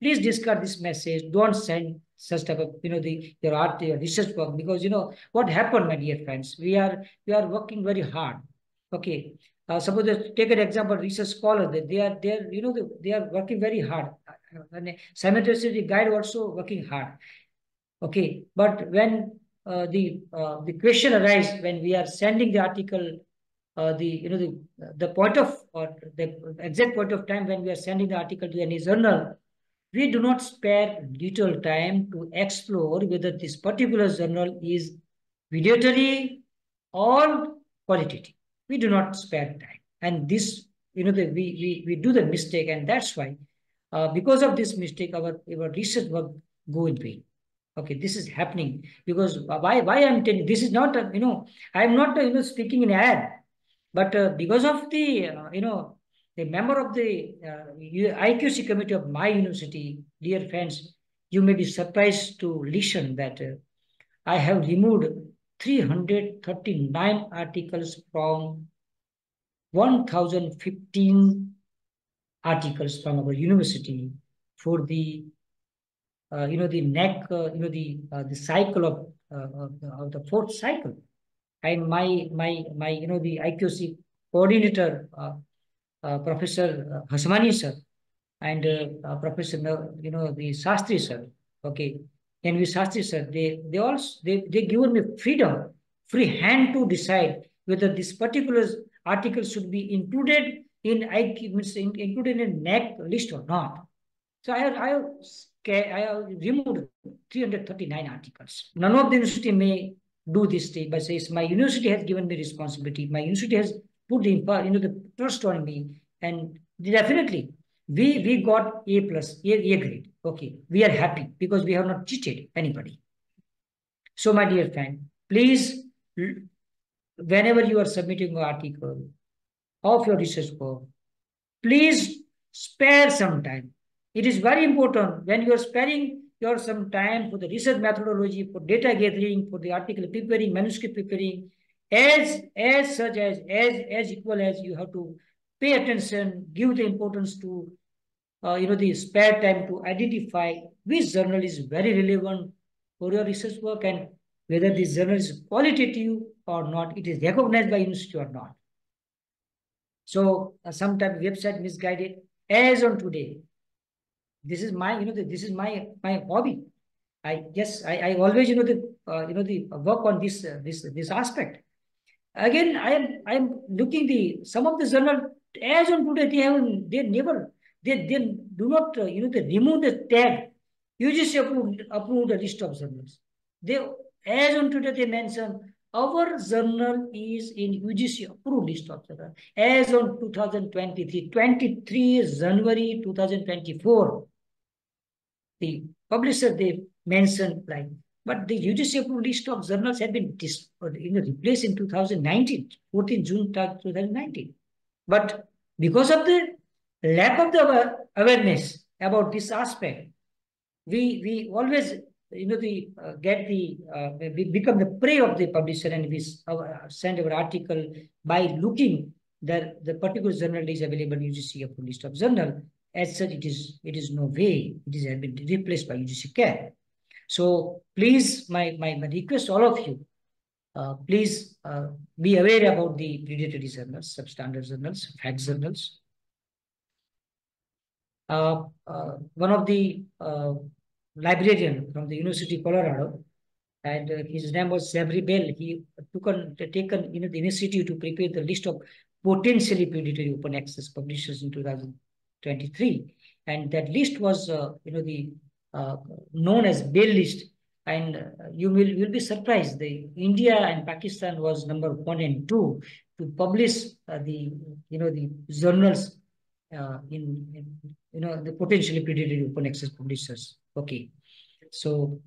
Please discard this message. Don't send such type of, your research work, because what happened, my dear friends. We are working very hard. Okay. Suppose take an example, research scholar. They are working very hard. And simultaneously, the guide also working hard. Okay, but when the question arises when we are sending the article, the point of, or the exact point of time when we are sending the article to any journal, we do not spare little time to explore whether this particular journal is videotary or qualitative. We do not spare time, and this, we do the mistake, and that's why, because of this mistake, our research work go in vain. Okay, this is happening because why I'm telling this is not I'm not speaking in ad, but because of the the member of the IQC committee of my university, dear friends, you may be surprised to listen that I have removed 339 articles from 1015 articles from our university for the the neck, the cycle of the fourth cycle. And my the IQC coordinator, Professor Hasmani sir, and Professor the Sastri sir. Okay, and with Sastri sir, they given me freedom, free hand to decide whether this particular article should be included in IQ, means included in neck list or not. So I have removed 339 articles. None of the university may do this thing, but says my university has given me responsibility. My university has put the trust on me, and definitely we got A plus, A grade. Okay, we are happy because we have not cheated anybody. So my dear friend, please, whenever you are submitting an article of your research work, please spare some time. It is very important when you are sparing your some time for the research methodology, for data gathering, for the article preparing, manuscript preparing, as equal as you have to pay attention, give the importance to the spare time to identify which journal is very relevant for your research work and whether this journal is qualitative or not, it is recognized by university or not. So sometimes website misguided. As on today, this is my this is my hobby. I always the work on this aspect. Again, I am looking the some of the journal as on today they never they do not they remove the tag. UGC approved a list of journals. They as on today they mention our journal is in UGC approved list of journals. As on 2023, 23 January 2024, the publisher they mentioned like, but the UGC approved list of journals had been replaced in 2019, 14 June 2019. But because of the lack of the awareness about this aspect, we always get the we become the prey of the publisher, and we send our article by looking that the particular journal is available in UGC approved list of journal. As such, it is no way it has been replaced by UGC care. So please, my request all of you, please be aware about the predatory journals, substandard journals, fact journals. One of the librarian from the University of Colorado, and his name was Sabri Bell. He taken the initiative to prepare the list of potentially predatory open access publishers in 2023, and that list was the known as Bell list. And you'll be surprised. The India and Pakistan was number 1 and 2 to publish the journals in the potentially predatory open access publishers. Okay, so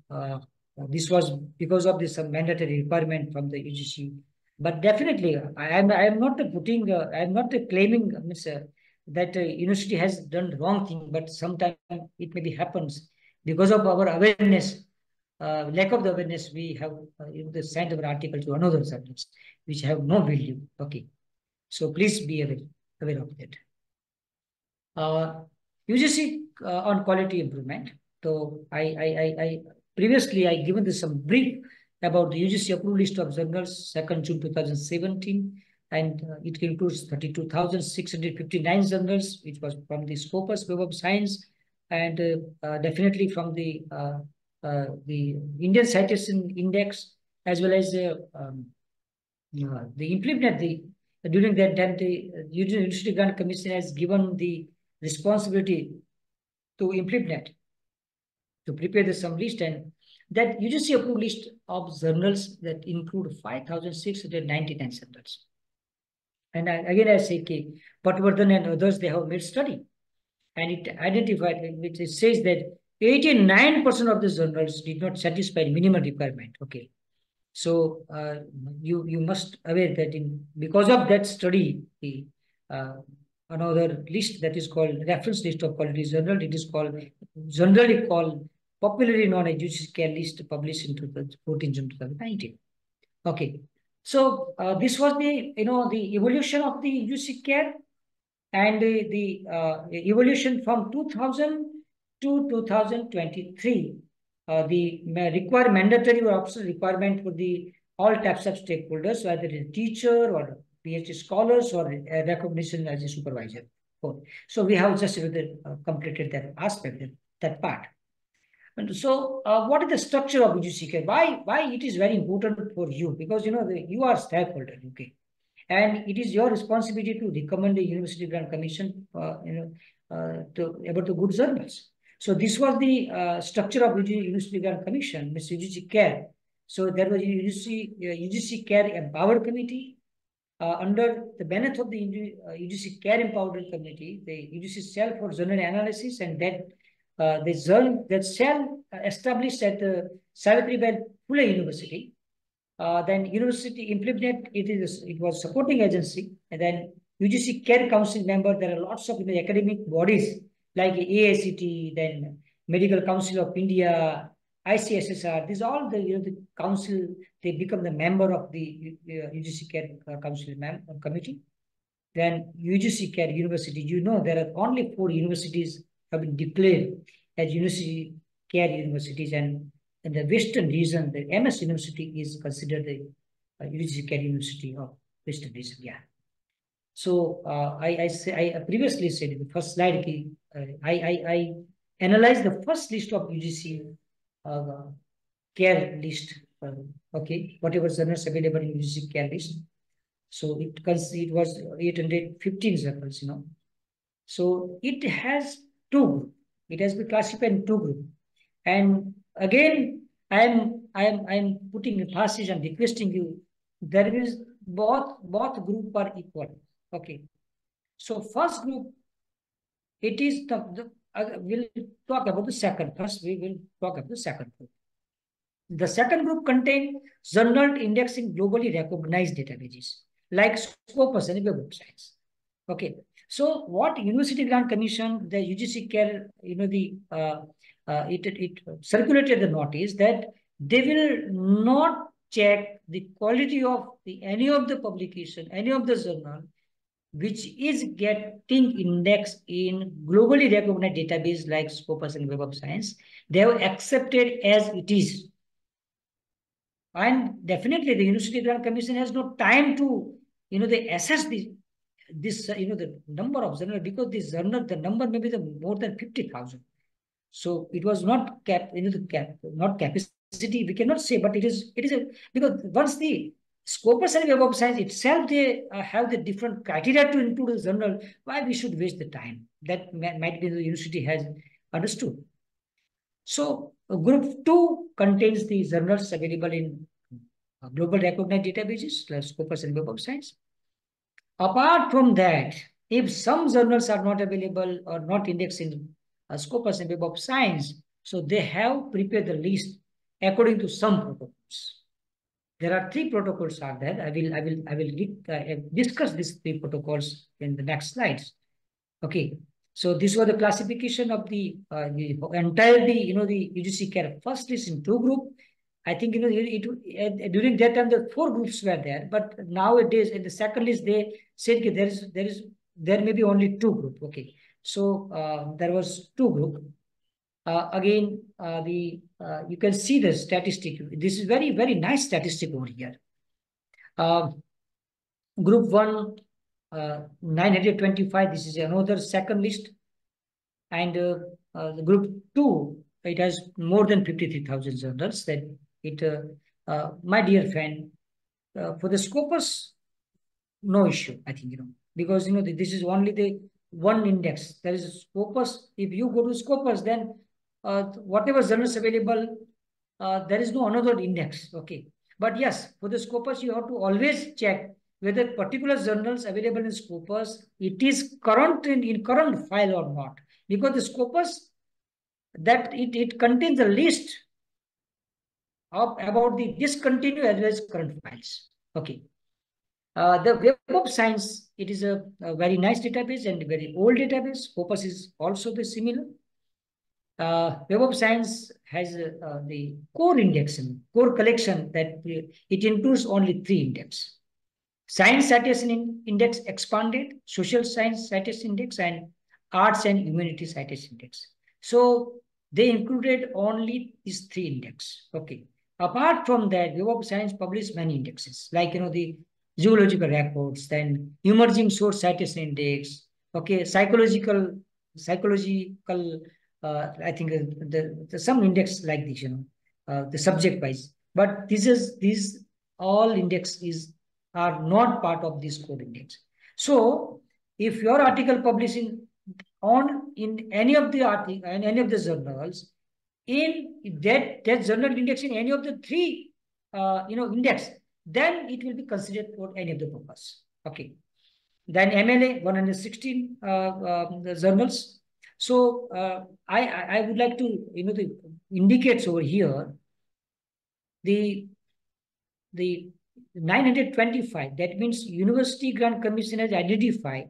this was because of this mandatory requirement from the UGC. But definitely, I am not putting, I am not claiming, that university has done wrong thing, but sometimes it maybe happens because of our awareness, lack of the awareness. We have sent our article to another subjects which have no value. Okay, so please be aware of that. UGC on quality improvement. So I previously I given this some brief about the UGC approved list of journals 2nd June 2017, and it includes 32,659 journals, which was from the Scopus Web of Science, and definitely from the Indian Citation Index, as well as the implement during that time the University Grant Commission has given the responsibility to implement, to prepare the some list, and that UGC approved list of journals that include 5,699 journals. And again, I say, Patwardhan and others, they have made study, and it identified, which it says that 89% of the journals did not satisfy minimum requirement. Okay. So you must aware that because of that study, another list that is called reference list of quality journal, it is generally called popularly known as UGC Care list, published in 14 June 2019. Okay, so this was the evolution of the UGC Care, and the evolution from 2000 to 2023. The mandatory or optional requirement for the all types of stakeholders, whether it is teacher or PhD scholars or recognition as a supervisor. So we have just completed that aspect, that part. And so what is the structure of UGC Care? Why it is very important for you? Because you are stakeholder, okay, and it is your responsibility to recommend the University Grant Commission about the good journals. So this was the structure of University Grant Commission, UGC Care. So there was UGC Care Empowered Committee. Under the benefit of the UGC Care Empowered Committee, the UGC Cell for Journal Analysis, and that cell established at Savitribai Phule University. Then university implement it was supporting agency, and then UGC Care Council member. There are lots of academic bodies like AICT, then Medical Council of India, ICSSR. These all the council, they become the member of the UGC Care Council committee. Then UGC Care University. There are only 4 universities have been declared as University Care universities, and in the Western region, the MS University is considered the UGC Care University of Western region. Yeah. So I previously said in the first slide, I analyzed the first list of UGC care list. Okay, whatever journals available in UGC care list. So it was 815 journals. So it has 2 groups. It has been classified in 2 groups. And again, I'm putting emphasis and requesting you. There is both group are equal. Okay. So first group, it is we'll talk about the second. First, we will talk about the second group. The second group contains journal indexing globally recognized databases like Scopus and Web of Science. Okay. So what University Grant Commission, the UGC Care, it circulated the notice that they will not check the quality of any of the publication, any of the journal, which is getting indexed in globally recognized database like Scopus and Web of Science. They have accepted as it is. And definitely the University Grant Commission has no time to, they assess the number of journals, because this journal, the number may be more than 50,000. So it was not not capacity. We cannot say, but it is because once the Scopus and Web of Science itself, they have the different criteria to include the journal. Why we should waste the time? That might be the university has understood. So group 2 contains the journals available in global recognized databases, like Scopus and Web of Science. Apart from that, if some journals are not available or not indexed in Scopus and Web of Science, so they have prepared the list according to some protocols. There are 3 protocols are there. I will discuss these 3 protocols in the next slides. Okay. So this was the classification of the entire the UGC care first list in 2 group. I think during that time the 4 groups were there, but nowadays in the second list they said there may be only 2 group. Okay, so there was 2 group. Again, you can see the statistic. This is very nice statistic over here. Group 1, 925. This is another second list, and the group 2, it has more than 53,000 journals. That it, my dear friend, for the Scopus, no issue. I think because this is only the one index. There is a Scopus. If you go to Scopus, then whatever journals available, there is no another index. Okay, but yes, for the Scopus, you have to always check whether particular journals available in Scopus it is current in current file or not, because the Scopus that it contains a list of about the discontinued as well as current files. Okay. The Web of Science, it is a very nice database and a very old database. Scopus is also the similar. Web of Science has the core index, core collection that it includes only 3 index. Science Citation Index expanded, Social Science Citation Index, and Arts and Humanities Citation Index. So they included only these 3 index. Okay. Apart from that, Web of Science published many indexes, like the zoological records, then emerging source citation index. Okay, psychological. I think the some index like this, the subject wise. But these all index are not part of this core index. So if your article publishing in any of the article in any of the journals, in that journal index in any of the 3 index, then it will be considered for any of the purpose. Okay. Then MLA 116 the journals. So I would like to the indicates over here the 925. That means University Grant Commission has identified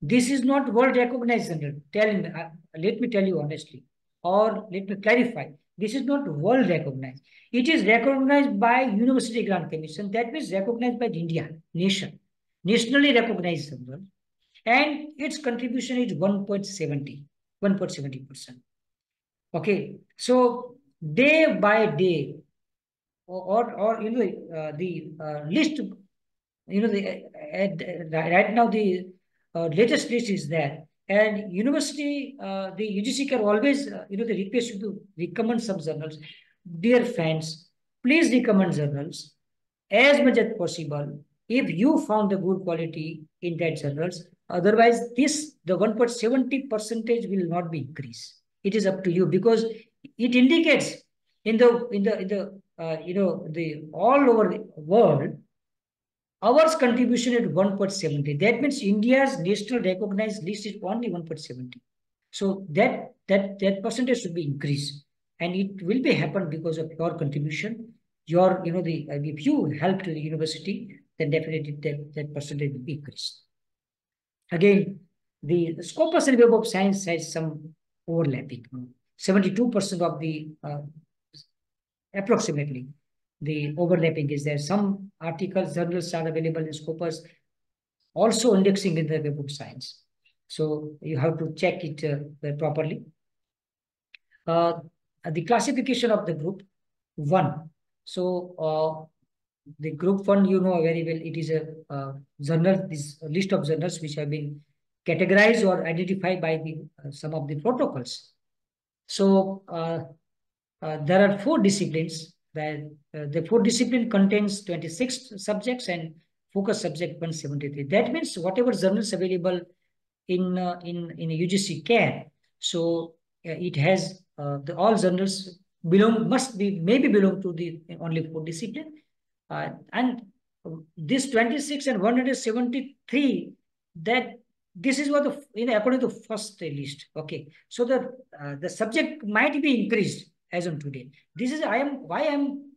this is not world recognized journal. Let me tell you honestly, or let me clarify. This is not world recognized. It is recognized by University Grant Commission. That means recognized by India nation, nationally recognized journal, and its contribution is 1.70%. Okay, so day by day, or the list, right now the latest list is there, and university, the UGC can always they request you to recommend some journals. Dear friends, please recommend journals as much as possible if you found the good quality in that journals. Otherwise, the 1.70 percentage will not be increased. It is up to you, because it indicates in the the all over the world, ours contribution is 1.70. That means India's national recognized list is only 1.70. So that percentage should be increased, and it will be happen because of your contribution. Your if you help to the university, then definitely that percentage will be increased. Again, the Scopus and Web of Science has some overlapping. 72% of the approximately the overlapping is there. Some articles, journals are available in Scopus, also indexing in the Web of Science. So you have to check it properly. The classification of the group 1. So the group 1, you know very well, it is a journal, this list of journals which have been categorized or identified by the some of the protocols. So there are 4 disciplines. The 4 discipline contains 26 subjects and focus subject 173. That means whatever journals available in UGC CARE, so it has all journals maybe belong to the only 4 discipline, and this 26 and 173, that this is what according to first list. Okay, so the subject might be increased as on today. This is why I'm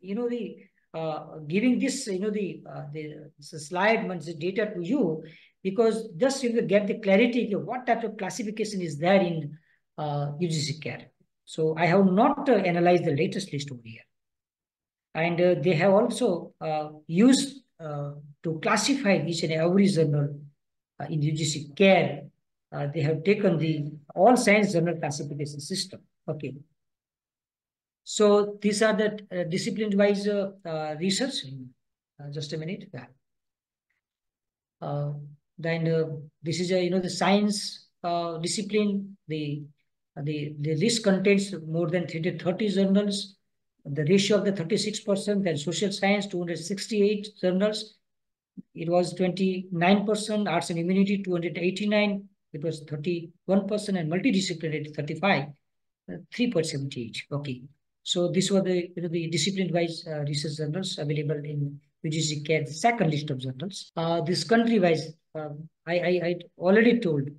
giving this the slide the data to you, because just you get the clarity of what type of classification is there in UGC CARE. So I have not analyzed the latest list over here. And they have also used to classify each and every journal in UGC CARE. They have taken the all science journal classification system. Okay. So these are the discipline-wise research. Just a minute. Yeah. Then this is the science discipline. The list contains more than 330 journals. The ratio of the 36%, then social science 268 journals. It was 29%, arts and humanity 289, it was 31%, and multidisciplinary 35, 3% each. Okay. So this were the discipline-wise research journals available in UGC CARE, the second list of journals. This country-wise, I already told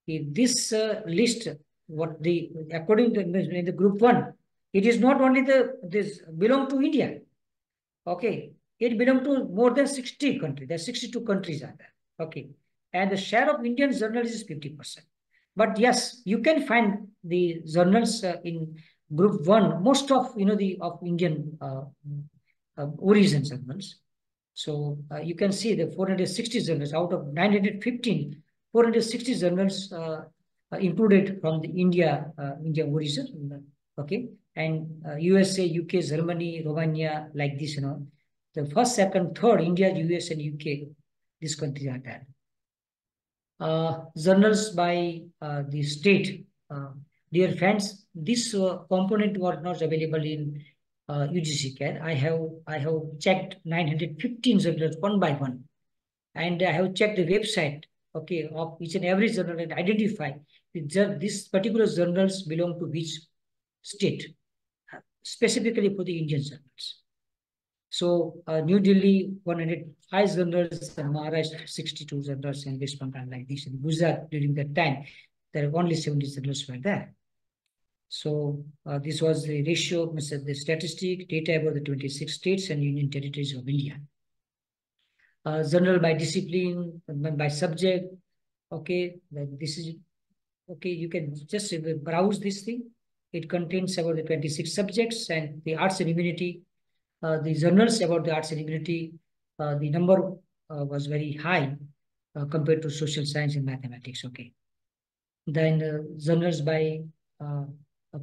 this list, according to in the group 1, it is not only this belong to India. Okay, it belongs to more than 60 countries. There are 62 countries are there. Okay, and the share of Indian journals is 50%. But yes, you can find the journals in group 1, most of of Indian origin journals. So you can see the 460 journals out of 915, 460 journals included from the India origin. Okay, and USA, UK, Germany, Romania, like this, the first, second, third, India, US, and UK, these countries are there. Journals by the state. Dear friends, this component was not available in UGC CARE. I have checked 915 journals one by one, and I have checked the website, okay, of each and every journal and identify this particular journals belong to which state, specifically for the Indian journals. So New Delhi 105 journals, and Maharashtra 62 journals, and West Bengal like this. In Gujarat during that time, there were only 70 journals were there. So this was the ratio, the statistic data about the 26 states and union territories of India. Journal by discipline, by subject. Okay, this is okay. You can just browse this thing. It contains about the 26 subjects, and the arts and humanity. The journals about the arts and humanity, the number was very high compared to social science and mathematics. Okay. Then journals by a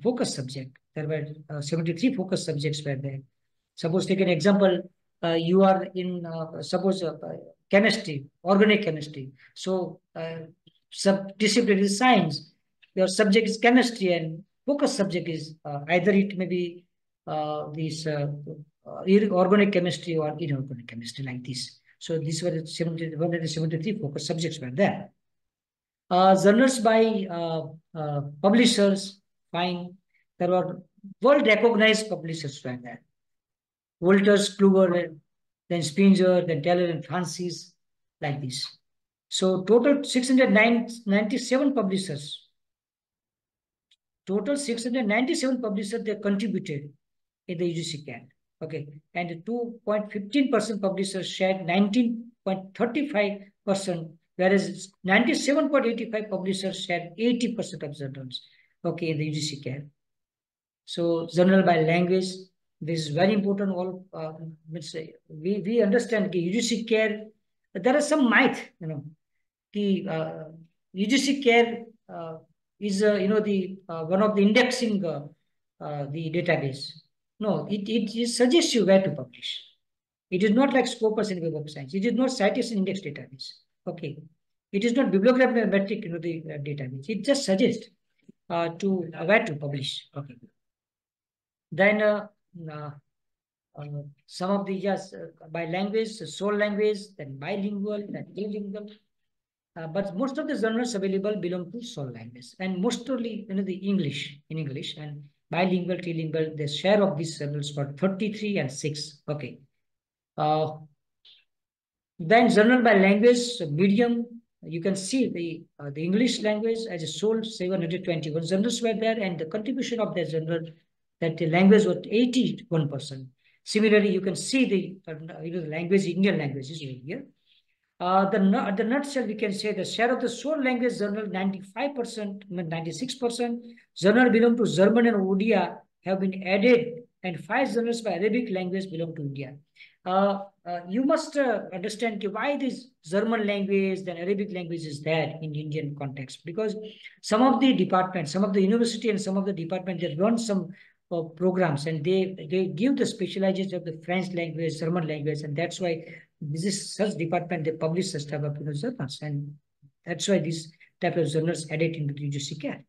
focus subject. There were 73 focus subjects were there. Suppose take an example. You are in suppose chemistry, organic chemistry. So sub-discipline is science. Your subject is chemistry, and focus subject is either it may be this organic chemistry or inorganic chemistry, like this. So these were the 173 focus subjects were there. Journals by publishers, fine. There were world-recognized publishers were there. Wolters, Kluwer, then Springer, then Taylor and Francis, like this. So total 697 publishers. Total 697 publishers they contributed in the UGC CARE. Okay, and 2.15% publishers shared 19.35%, whereas 97.85 publishers shared 80% of journals. Okay, in the UGC CARE. So journal by language, this is very important. All we understand UGC CARE. There are some myth, UGC CARE is the one of the indexing the database. No, it suggests you where to publish. It is not like Scopus in Web of Science. It is not citation index database. Okay, it is not bibliographic metric the database. It just suggests. to where to publish. Okay. Then uh, some of the by language, sole language, then bilingual, then bilingual. But most of the journals available belong to sole language, and mostly the English in English and bilingual, trilingual. The share of these journals were 33 and 6. Okay. Then journal by language medium. You can see the English language as a sole 721 journals were there, and the contribution of the journal that the language was 81%. Similarly, you can see the language, Indian languages over here. The nutshell, we can say the share of the sole language journal 95%, 96%. Journal belong to German and Odia have been added, and 5 journals by Arabic language belong to India. You must understand why this German language, then Arabic language is there in Indian context, because some of the departments, some of the university and some of the departments, they run some programs, and they give the specialization of the French language, German language, and that's why this is such department, they publish such type of journals, and that's why this type of journals added into the UGC care.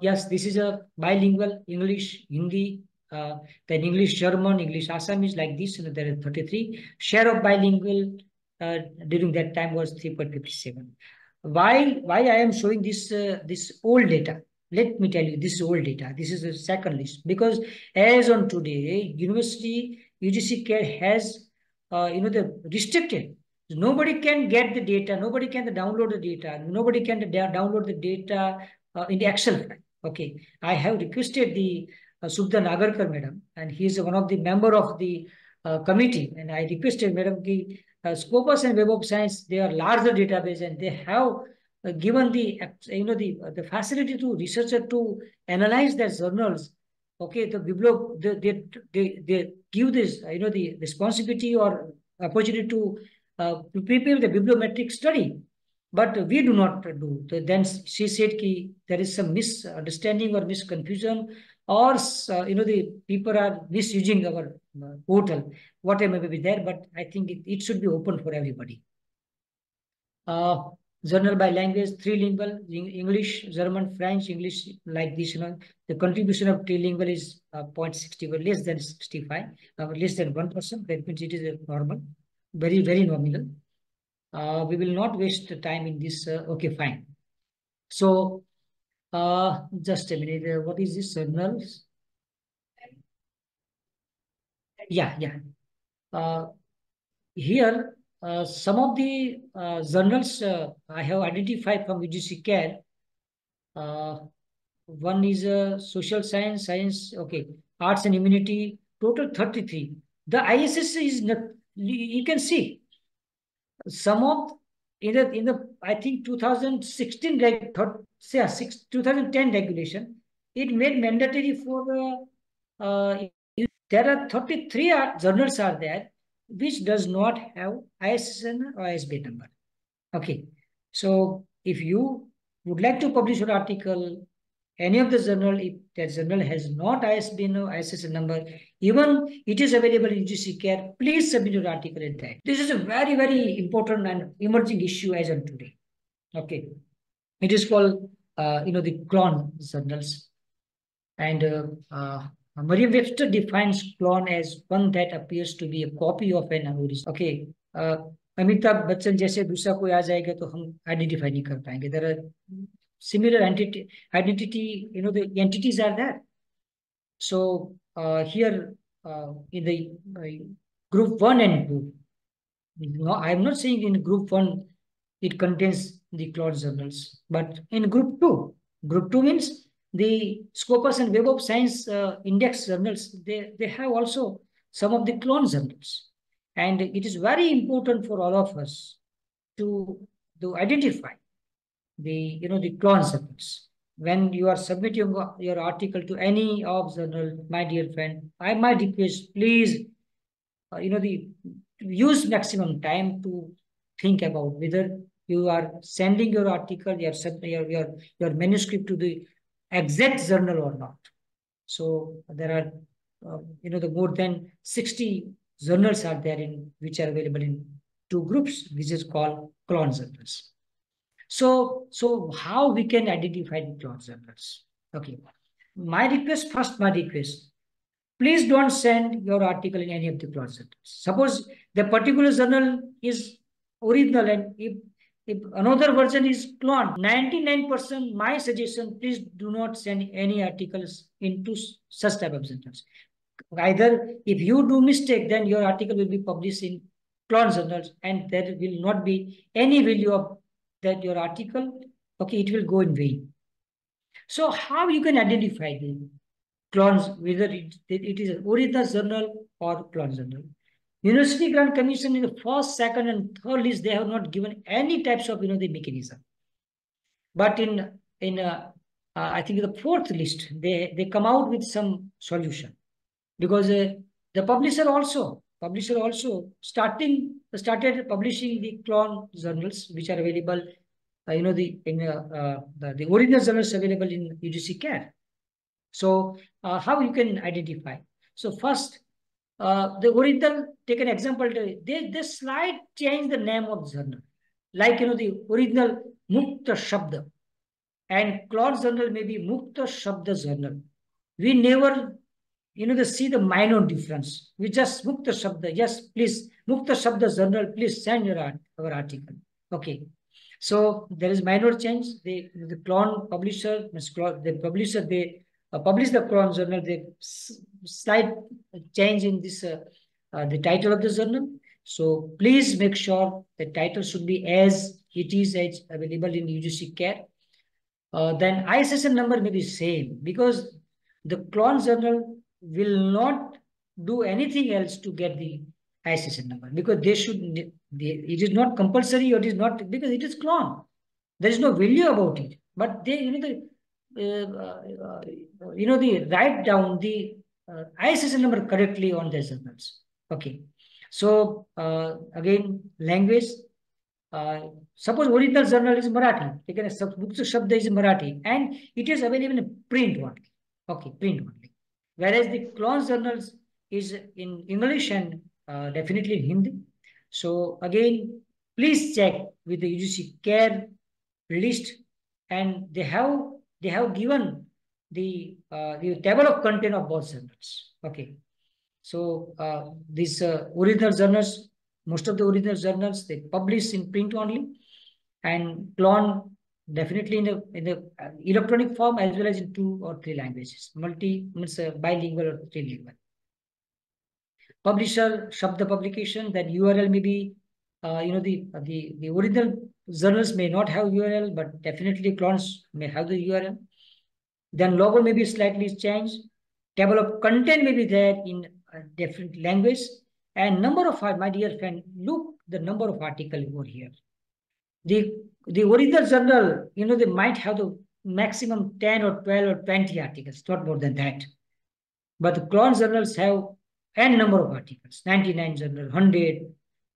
Yes, this is a bilingual English, Hindi, then English, German, English, Assamese, like this. There are 33. Share of bilingual during that time was 3.57. Why I am showing this old data? Let me tell you, this is old data. This is the second list, because as on today, university UGC care has the restricted. Nobody can get the data. Nobody can download the data. Nobody can download the data in the Excel file. Okay, I have requested the Subda Nagarkar madam, and he is one of the member of the committee, and I requested madam ki Scopus and Web of Science, they are larger database, and they have given the facility to researcher to analyze their journals. Okay, they give this the responsibility or opportunity to prepare the bibliometric study. But we do not do. Then she said that there is some misunderstanding or misconfusion, or the people are misusing our portal. Whatever may be there, but I think it should be open for everybody. Journal by language, trilingual, English, German, French, English, like this. The contribution of trilingual is 0.61, less than 65, less than 1%. That means it is normal, very, very nominal. We will not waste the time in this. Okay, fine. So, just a minute. What is this journals? Yeah. Here, some of the journals I have identified from UGC care. One is social science. Okay, arts and immunity. Total 33. The ISS is not. You can see some of in the I think 2016 2010 regulation, it made mandatory for there are 33 journals are there which does not have ISSN or ISBN number. Okay, so if you would like to publish an article, any of the journal, if that journal has not ISBN or ISSN number, even it is available in UGC care, please submit your article in that. This is a very, very important and emerging issue as of today. Okay, it is called the clone journals, and Merriam-Webster defines clone as one that appears to be a copy of an original. Okay, Amitabh Bachchan जैसे दूसरा कोई आ जाएगा तो हम identify नहीं कर पाएंगे. There are similar identity, the entities are there. So here in the group 1 and 2, no, I'm not saying in group 1 it contains the clone journals, but in group 2 means the Scopus and Web of Science index journals, they have also some of the clone journals. And it is very important for all of us to identify the clone journals. When you are submitting your article to any of journal, my dear friend, I might request, please, use maximum time to think about whether you are sending your article, your manuscript to the exact journal or not. So there are, the more than 60 journals are there which are available in 2 groups, which is called clone journals. So how we can identify the clone journals? Okay. My request, please don't send your article in any of the clone journals. Suppose the particular journal is original and if another version is cloned, 99% my suggestion, please do not send any articles into such type of journals. Either if you do mistake, then your article will be published in clone journals and there will not be any value of that your article. Okay, it will go in vain. So how you can identify the clones, whether it is an original journal or clone journal? University Grant Commission in the first, second, and third list, they have not given any types of the mechanism. But in I think the fourth list, they come out with some solution, because the publisher also started publishing the clone journals which are available, the original journals available in UGC CARE. So how you can identify? So first, the original, take an example, they slight change the name of journal, like the original Mukta Shabda and clone journal may be Mukta Shabda journal. We never see the minor difference. We just Mukta Shabda, yes, please, Mukta Shabda journal, please send our article. Okay. So there is minor change. The clone publisher, they publish the clone journal, they slight change in this the title of the journal. So please make sure the title should be as it is, as available in UGC CARE. Then ISSN number may be same, because the clone journal will not do anything else to get the ISSN number, because it is not compulsory, or it is not, because it is clone. There is no value about it. But they, they write down the ISSN number correctly on their journals. Okay. So again, language. Suppose original journal is Marathi, taken as Mukta Shabda is Marathi, and it is available in print only. Okay, print only. Whereas the clone journals is in English and definitely in Hindi. So again, please check with the UGC CARE list, and they have given the table of content of both journals. Okay. So these original journals, most of the original journals, they publish in print only, and clone definitely in the electronic form, as well as in 2 or 3 languages, means bilingual or trilingual. Publisher Shabda publication, then URL may be the original journals may not have URL, but definitely clones may have the URL. Then logo may be slightly changed. Table of content may be there in different language, and number of, my dear friend, look the number of articles over here. The original journal, they might have the maximum 10 or 12 or 20 articles, not more than that. But the clone journals have n number of articles, 99 journal, 100.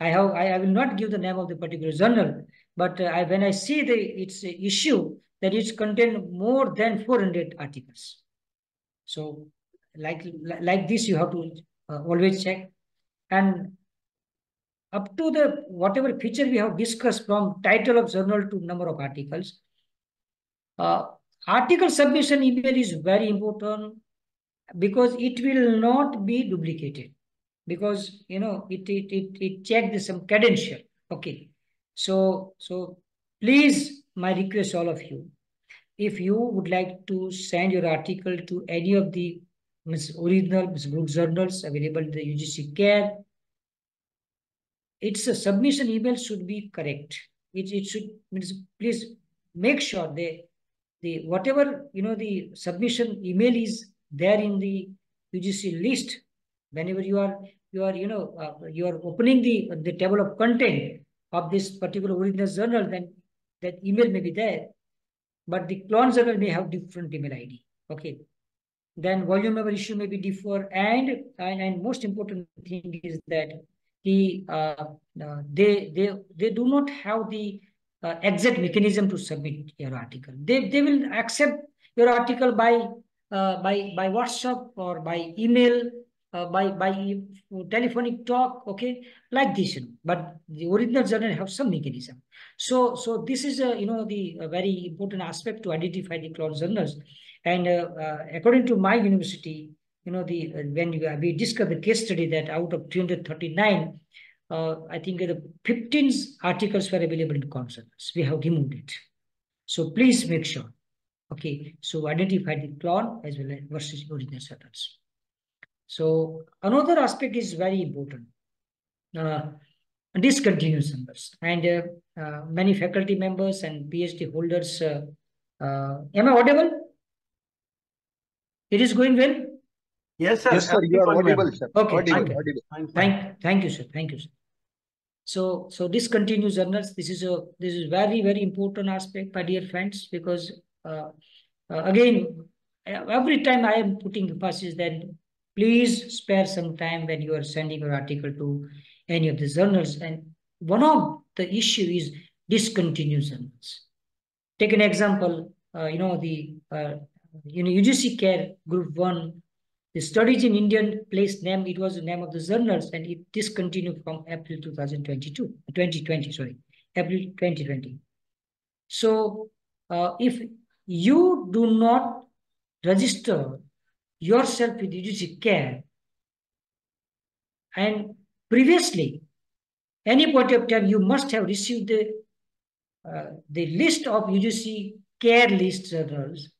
I will not give the name of the particular journal, but when I see its issue, that it's contain more than 400 articles. So like this, you have to always check. And up to the whatever feature we have discussed, from title of journal to number of articles, article submission email is very important, because it will not be duplicated, because it checked some credential. Okay. So please, my request, all of you, if you would like to send your article to any of the original good journals available in the UGC CARE, its submission email should be correct. It should, please make sure the whatever the submission email is there in the UGC list. Whenever you are opening the table of content of this particular original journal, then that email may be there, but the clone journal may have different email ID. Okay. Then volume number issue may be different, and most important thing is that they do not have the exact mechanism to submit your article. They will accept your article by WhatsApp or by email, by telephonic talk, okay, like this, but the original journal have some mechanism. So this is the very important aspect to identify the clone journals. And according to my university, the when we discussed the case study that out of 339, I think the 15 articles were available in clone journals. We have removed it. So please make sure. Okay, so identify the clone as well as versus original journals. So another aspect is very important. Discontinuous numbers, and many faculty members and PhD holders. Am I audible? It is going well. Yes, sir. Yes, sir. You are Everyone audible, well. sir. Okay. Audible. Okay. Audible. Fine, fine. Thank you, sir. Thank you, sir. So discontinuous journals. This is very important aspect, my dear friends, because again, every time I am putting emphasis that please spare some time when you are sending your article to any of the journals. And one of the issue is discontinuous journals. Take an example, UGC Care Group 1, the studies in Indian place name, it was the name of the journals, and it discontinued from April 2020, sorry, April 2020. So if you do not register yourself with UGC Care, and previously, any point of time, you must have received the list of UGC Care list journals.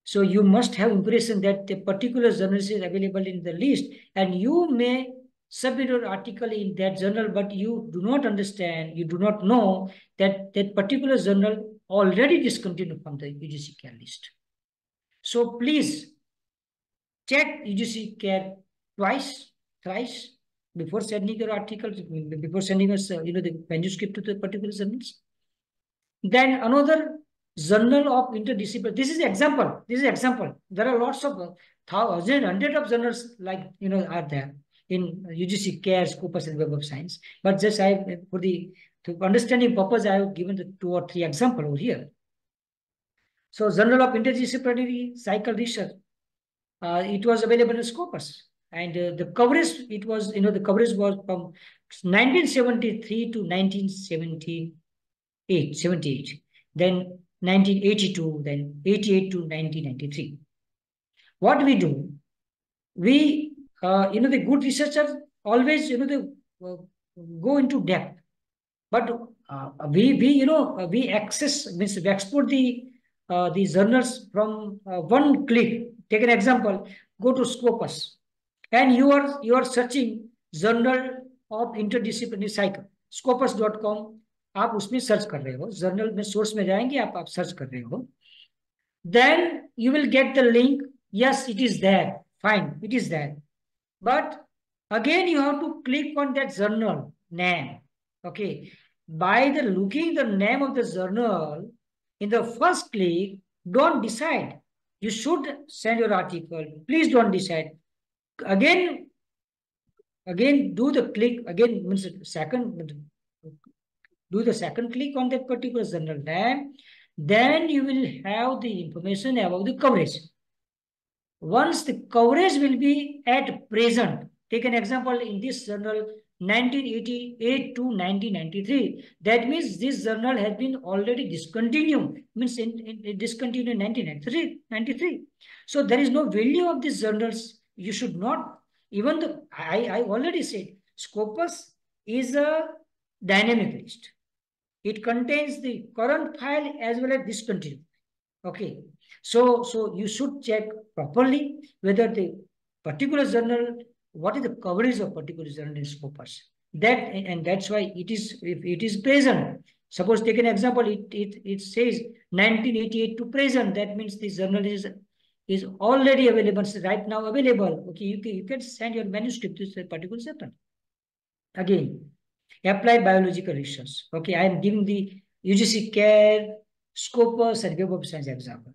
So you must have impression that the particular journal is available in the list, and you may submit your article in that journal, but you do not understand, you do not know that that particular journal already discontinued from the UGC Care list. So please check UGC Care twice, thrice before sending your article, before sending us the manuscript to the particular journals. Then another journal of interdisciplinary. This is example. This is example. There are lots of thousands, hundreds of journals like are there in UGC Care, Scopus, and Web of Science. But just for the understanding purpose, I have given the 2 or 3 example over here. So Journal of Interdisciplinary Cycle Research, it was available in Scopus, and the coverage it was the coverage was from 1973 to 1978, then 1982, then 88 to 1993. What we do, we the good researchers always go into depth, but we access, means we export the journals from one click. Take an example, go to Scopus, and you are searching Journal of Interdisciplinary Cycle, scopus.com, आप उसमें search कर रहे हो, journal में source में जाएंगे, आप search कर रहे हो, then you will get the link. Yes, it is there, fine, it is there, but again you have to click on that journal name. Okay, by the looking the name of the journal in the first click, don't decide. You should send your article. Please don't decide. Again do the click. Again means second. Do the second click on that particular journal name. Then you will have the information about the coverage. Once the coverage will be at present, take an example in this journal 1988 to 1993. That means this journal has been already discontinued. Means in discontinued in 1993. So there is no value of these journals. You should not, even the, I already said, Scopus is a dynamic list. It contains the current file as well as discontinued. Okay. So you should check properly whether the particular journal, what is the coverage of particular journal in Scopus. That's why it is, if it is present. Suppose take an example, it says 1988 to present. That means the journal is already available, right now available. Okay, you can send your manuscript to a particular journal. Again, applied biological research. Okay, I am giving the UGC Care, Scopus, and Web of Science example.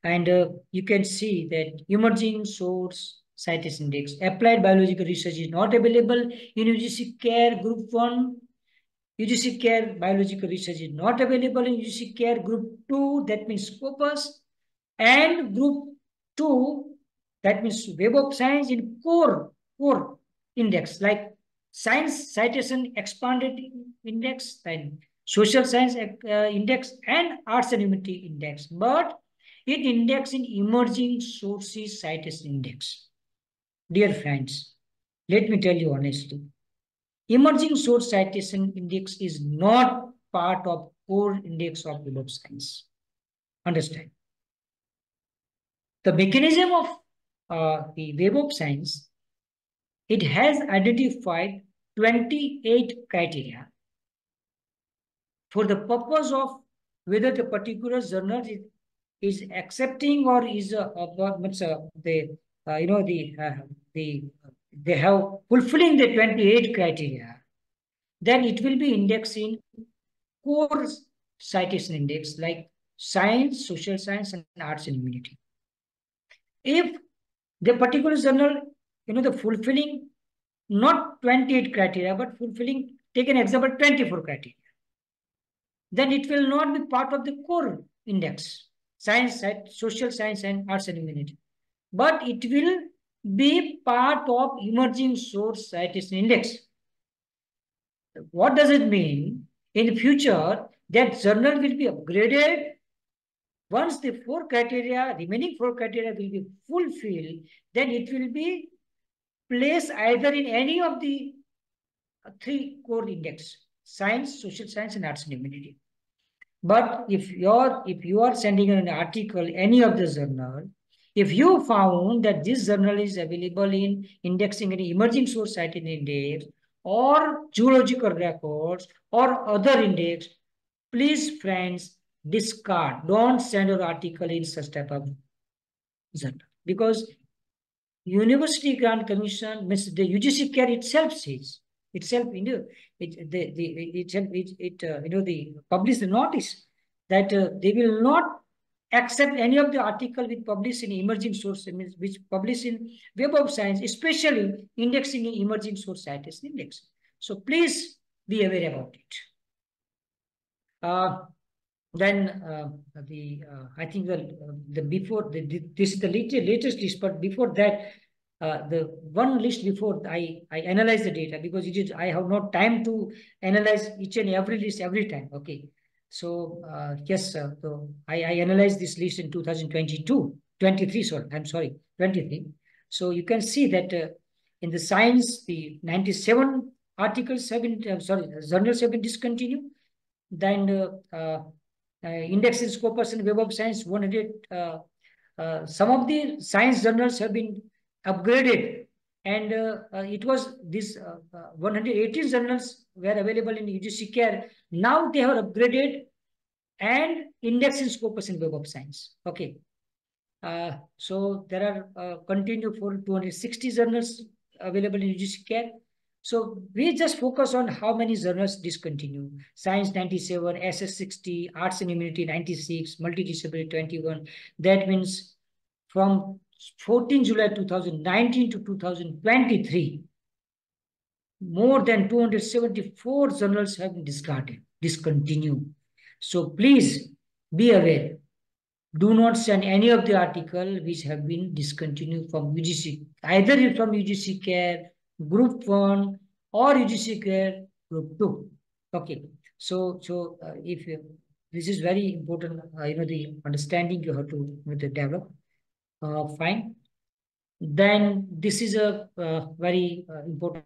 And you can see that emerging source citation index. Applied biological research is not available in UGC Care Group 1. UGC Care biological research is not available in UGC Care Group 2. That means Scopus. And Group 2, That means Web of Science in core index, like Science Citation Expanded Index, and Social Science Index, and Arts and Humanity Index. But it index in Emerging Sources Citation Index. Dear friends, let me tell you honestly, Emerging Source Citation Index is not part of core index of Web of Science. Understand? The mechanism of the Web of Science, it has identified 28 criteria for the purpose of whether the particular journal is accepting or is they have fulfilling the 28 criteria. Then it will be indexed in core citation index like Science, Social Science, and Arts and Humanity. If the particular journal, the fulfilling not 28 criteria, but fulfilling, take an example, 24 criteria, then it will not be part of the core index, Science, Social Science, and Arts and Humanity. But it will be part of Emerging Source Citation Index. What does it mean? In future, that journal will be upgraded. Once the remaining four criteria will be fulfilled, then it will be placed either in any of the three core index, Science, Social Science, and Arts and Humanity. But if you are sending an article, any of the journal, if you found that this journal is available in indexing an emerging source citation index or geological records or other index, please, friends, discard. Don't send your article in such type of journal, because University Grant Commission means the UGC care itself says itself, they publish the notice that they will not accept any of the article which published in emerging source, which published in Web of Science, especially indexing in emerging source citation index. So please be aware about it. Then I think this is the latest list, but before that, the one list before I analyze the data, because I have not time to analyze each and every list every time. Okay, so yes, so I analyzed this list in 23. Sorry, I'm sorry, 23. So you can see that in the Science, the 97 articles have been journals have been discontinued. Then index in Scopus and Web of Science 100. Some of the science journals have been upgraded, and it was this 118 journals were available in UGC care. Now they are upgraded and index in Scopus and Web of Science. Okay. So there are continue for 260 journals available in UGC care. So we just focus on how many journals discontinue. Science 97, SS 60, Arts and Humanity 96, Multidisciplinary 21. That means from 14 July 2019 to 2023, more than 274 journals have been discontinued. So please be aware. Do not send any of the article which have been discontinued from UGC, either from UGC care, Group 1 or UGC care, Group 2. Okay. So if this is very important, the understanding you have to develop. Fine. Then this is a very important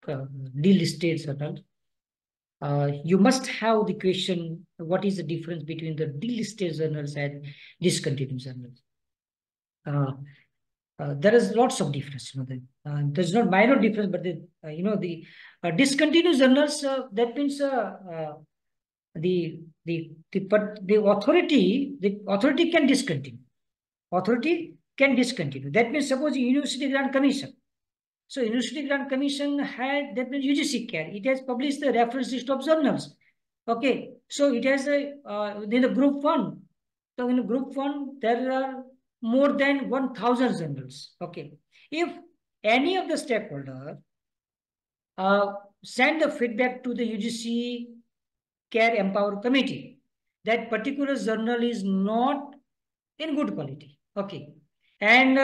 delisted journal. You must have the question, what is the difference between the delisted journals and discontinued journals? There is lots of difference. There's not minor difference, but the discontinued journals, that means the authority can discontinue. Authority can discontinue. That means suppose University Grant Commission. So University Grant Commission had, that means UGC care. It has published the reference list of journals. Okay. So it has in the Group 1. So in Group 1, there are more than 1,000 journals. Okay. If any of the stakeholder send the feedback to the UGC Care Empower Committee, that particular journal is not in good quality. Okay. And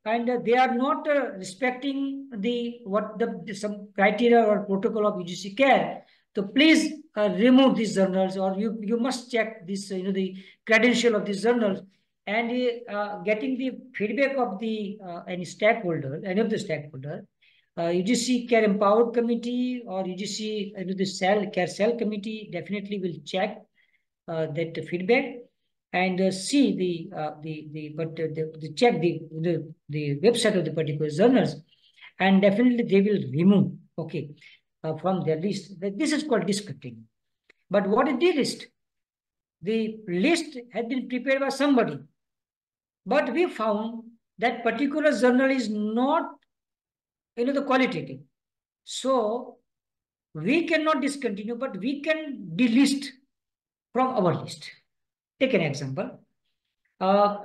they are not respecting some criteria or protocol of UGC care, so please remove these journals, or you must check this the credential of these journals, and getting the feedback of the any of the stakeholder, UGC Care Empowered Committee or UGC the Care Cell Committee definitely will check that feedback and see the check the website of the particular journals, and definitely they will remove from their list. This is called discontinue. But what is the list? The list had been prepared by somebody, but we found that particular journal is not the qualitative. So we cannot discontinue, but we can delist from our list. Take an example.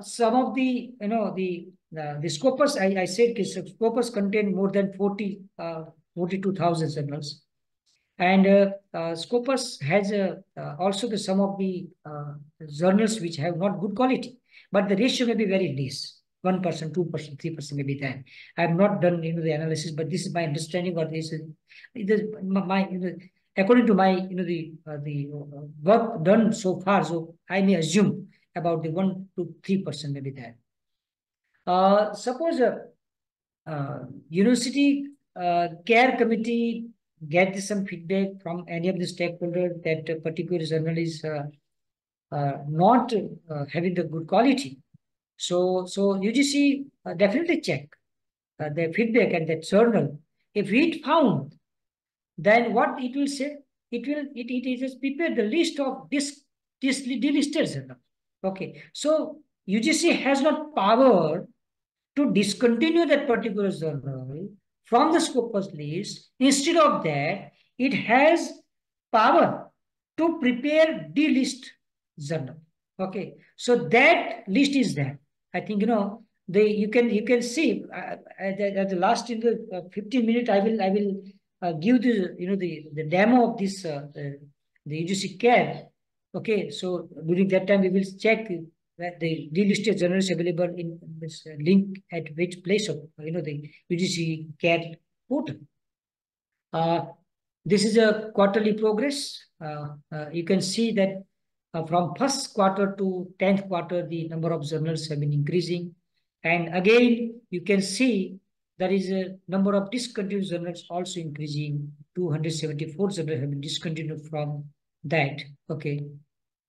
Some of the Scopus, I said Scopus contain more than 42,000 journals, and Scopus has also some of the journals which have not good quality, but the ratio may be very less. 1%, 2%, 3% may be there. I have not done the analysis, but this is my understanding, or this is my according to my the work done so far. So I may assume about the 1 to 3% may be there. Suppose university care committee get some feedback from any of the stakeholders that a particular journal is not having the good quality. So UGC definitely check the feedback and that journal. If it found, then what it will say? It has prepared the list of this delisted journal. Okay, so UGC has not power to discontinue that particular journal from the Scopus list. Instead of that, it has power to prepare delist journal. Okay, so that list is there. I think you can see at the last in the 15 minutes I will give the demo of this the UGC care. Okay, so during that time we will check that the delisted journals available in this link at which place of the UGC care portal. This is a quarterly progress. You can see that from first quarter to 10th quarter, the number of journals have been increasing. And again, you can see there is a number of discontinued journals also increasing. 274 journals have been discontinued from that. Okay.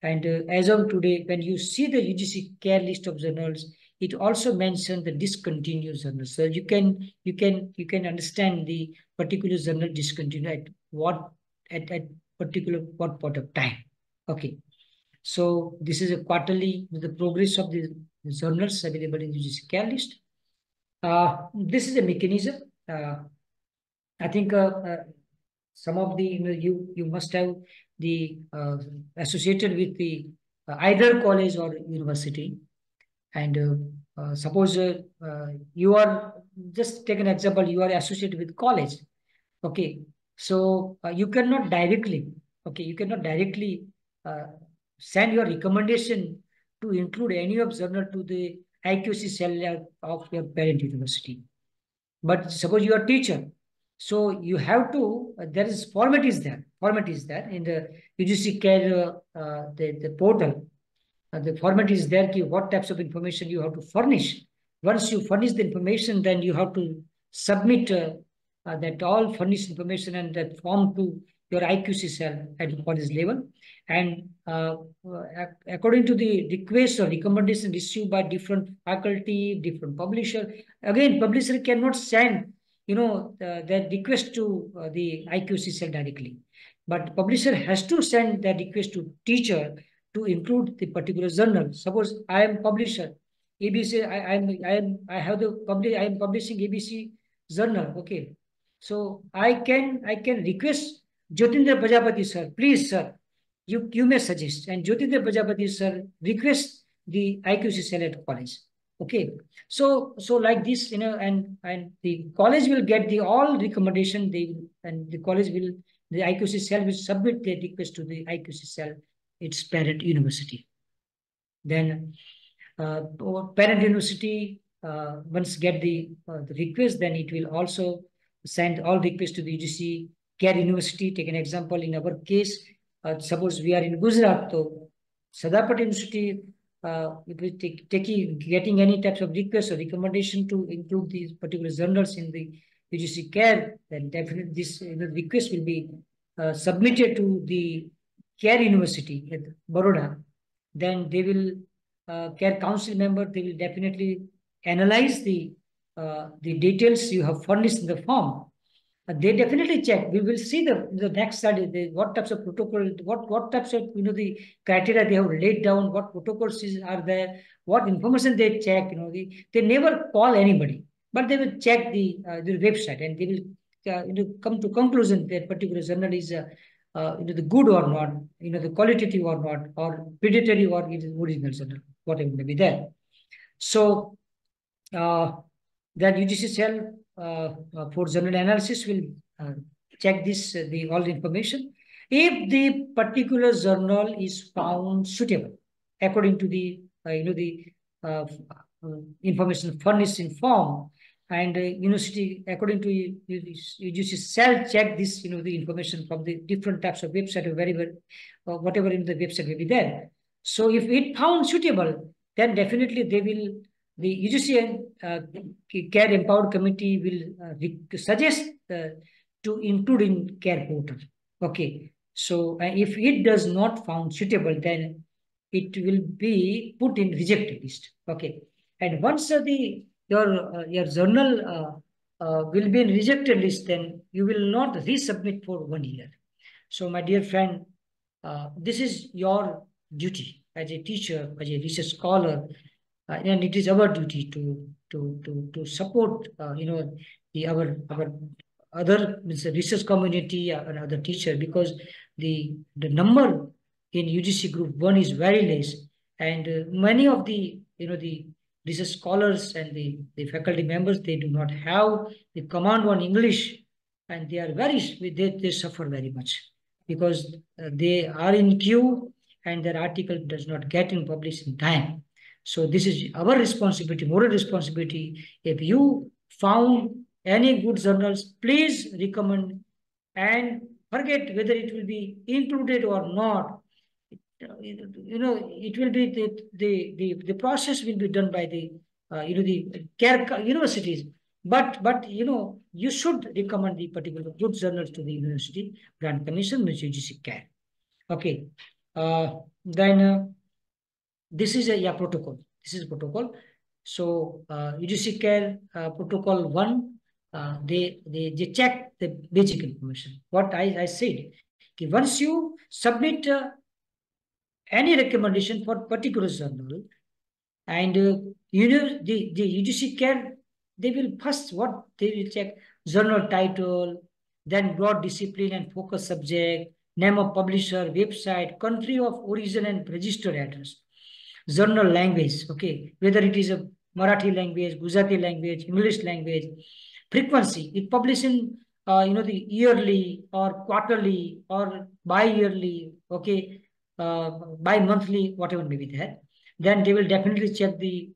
And as of today, when you see the UGC care list of journals, it also mentions the discontinued journals. So you can understand the particular journal discontinued at particular what point of time. Okay. So this is a quarterly the progress of the journals available in UGC care list. This is a mechanism. I think some of the you must have the associated with the either college or university, and suppose you are just take an example, you are associated with college. Okay, so you cannot directly send your recommendation to include any of journal to the IQC cell of your parent university. But suppose you are a teacher, so you have to, there is format is there in the UGC care, the portal. The format is there, what types of information you have to furnish. Once you furnish the information, then you have to submit that all furnished information and that form to your IQC cell at the college level. And according to the request or recommendation issued by different faculty, different publisher, again, publisher cannot send the request to the IQC cell directly, but publisher has to send the request to teacher to include the particular journal. Suppose I am publisher, ABC, I am publishing ABC journal. Okay, so I can request Jyotindra Prajapati sir, please sir, you may suggest, and Jyotindra Prajapati sir request the IQC cell at college. Okay, so like this, and the college will get the all recommendation. And the college will, the IQC cell will submit their request to the IQC cell, its parent university. Then parent university once get the request, then it will also send all requests to the UGC CARE University. Take an example, in our case, suppose we are in Gujarat, so Sardar Patel University, it will getting any types of requests or recommendation to include these particular journals in the UGC CARE, then definitely this request will be submitted to the CARE University at Baroda. Then they will, CARE Council member, they will definitely analyze the details you have furnished in the form. They definitely check. We will see the next study, what types of protocol, what types of the criteria they have laid down, what protocols are there, what information they check. They never call anybody, but they will check the website, and they will come to conclusion that particular journal is the good or not, the qualitative or not, or predatory or it is original journal, whatever may be there. So that UGC cell for journal analysis will check this all the information. If the particular journal is found suitable according to the uh, information furnished in form, and university according to UGC cell check this the information from the different types of website or wherever whatever in the website will be there. So if it found suitable, then definitely they will, the UGC CARE Empowered Committee will suggest to include in CARE portal. Okay. So if it does not found suitable, then it will be put in rejected list. Okay. And once your journal will be in rejected list, then you will not resubmit for 1 year. So my dear friend, this is your duty as a teacher, as a research scholar, and it is our duty to support our other research community and other teacher, because the number in UGC Group 1 is very less, and many of the the research scholars and the faculty members, they do not have the command on English, and they are they suffer very much, because they are in queue and their article does not get published in time. So this is our responsibility, moral responsibility. If you found any good journals, please recommend, and forget whether it will be included or not. It will be the process will be done by the the CARE universities. But you should recommend the particular good journals to the University Grant Commission, which UGC CARE. Okay. Then this is a protocol. This is protocol. So UGC CARE protocol 1, they check the basic information. What I said, okay, once you submit any recommendation for particular journal, and the UGC CARE, they will first what they will check: journal title, then broad discipline and focus subject, name of publisher, website, country of origin and registered address, journal language, okay, whether it is a Marathi language, Gujarati language, English language, frequency, it published in the yearly or quarterly or bi-yearly, okay, bi-monthly, whatever may be there. Then they will definitely check the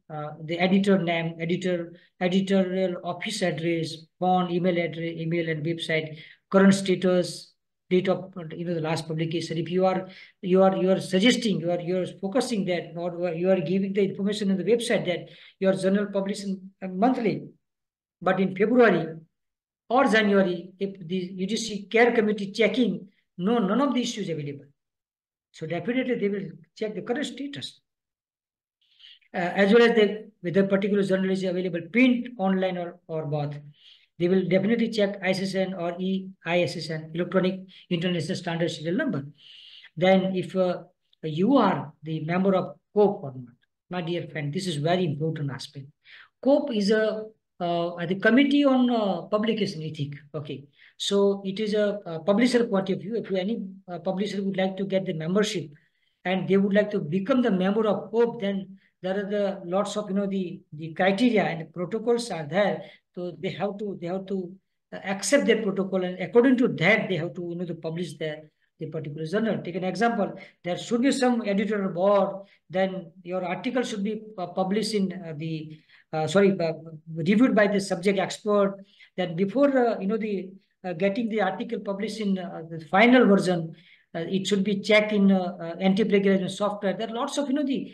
editor name, editorial office address, phone, email address, email and website, current status, date of the last publication. If you are suggesting, you are focusing that, or you are giving the information on the website that your journal publishing monthly, but in February or January, if the UGC CARE committee checking, no, none of the issues available. So definitely they will check the current status. As well as whether particular journal is available print, online, or both. They will definitely check ISSN or EISSN, Electronic International Standard Serial Number. Then if you are the member of COPE or not, my dear friend, this is very important aspect. COPE is the Committee on Publication Ethics. Okay, so it is a publisher point of view. If any publisher would like to get the membership and they would like to become the member of COPE, then there are the lots of the criteria and protocols are there. So they have to accept their protocol, and according to that they have to to publish the particular journal. Take an example: there should be some editorial board. Then your article should be published in the reviewed by the subject expert, that before the getting the article published in the final version, it should be checked in anti-plagiarism software. There are lots of the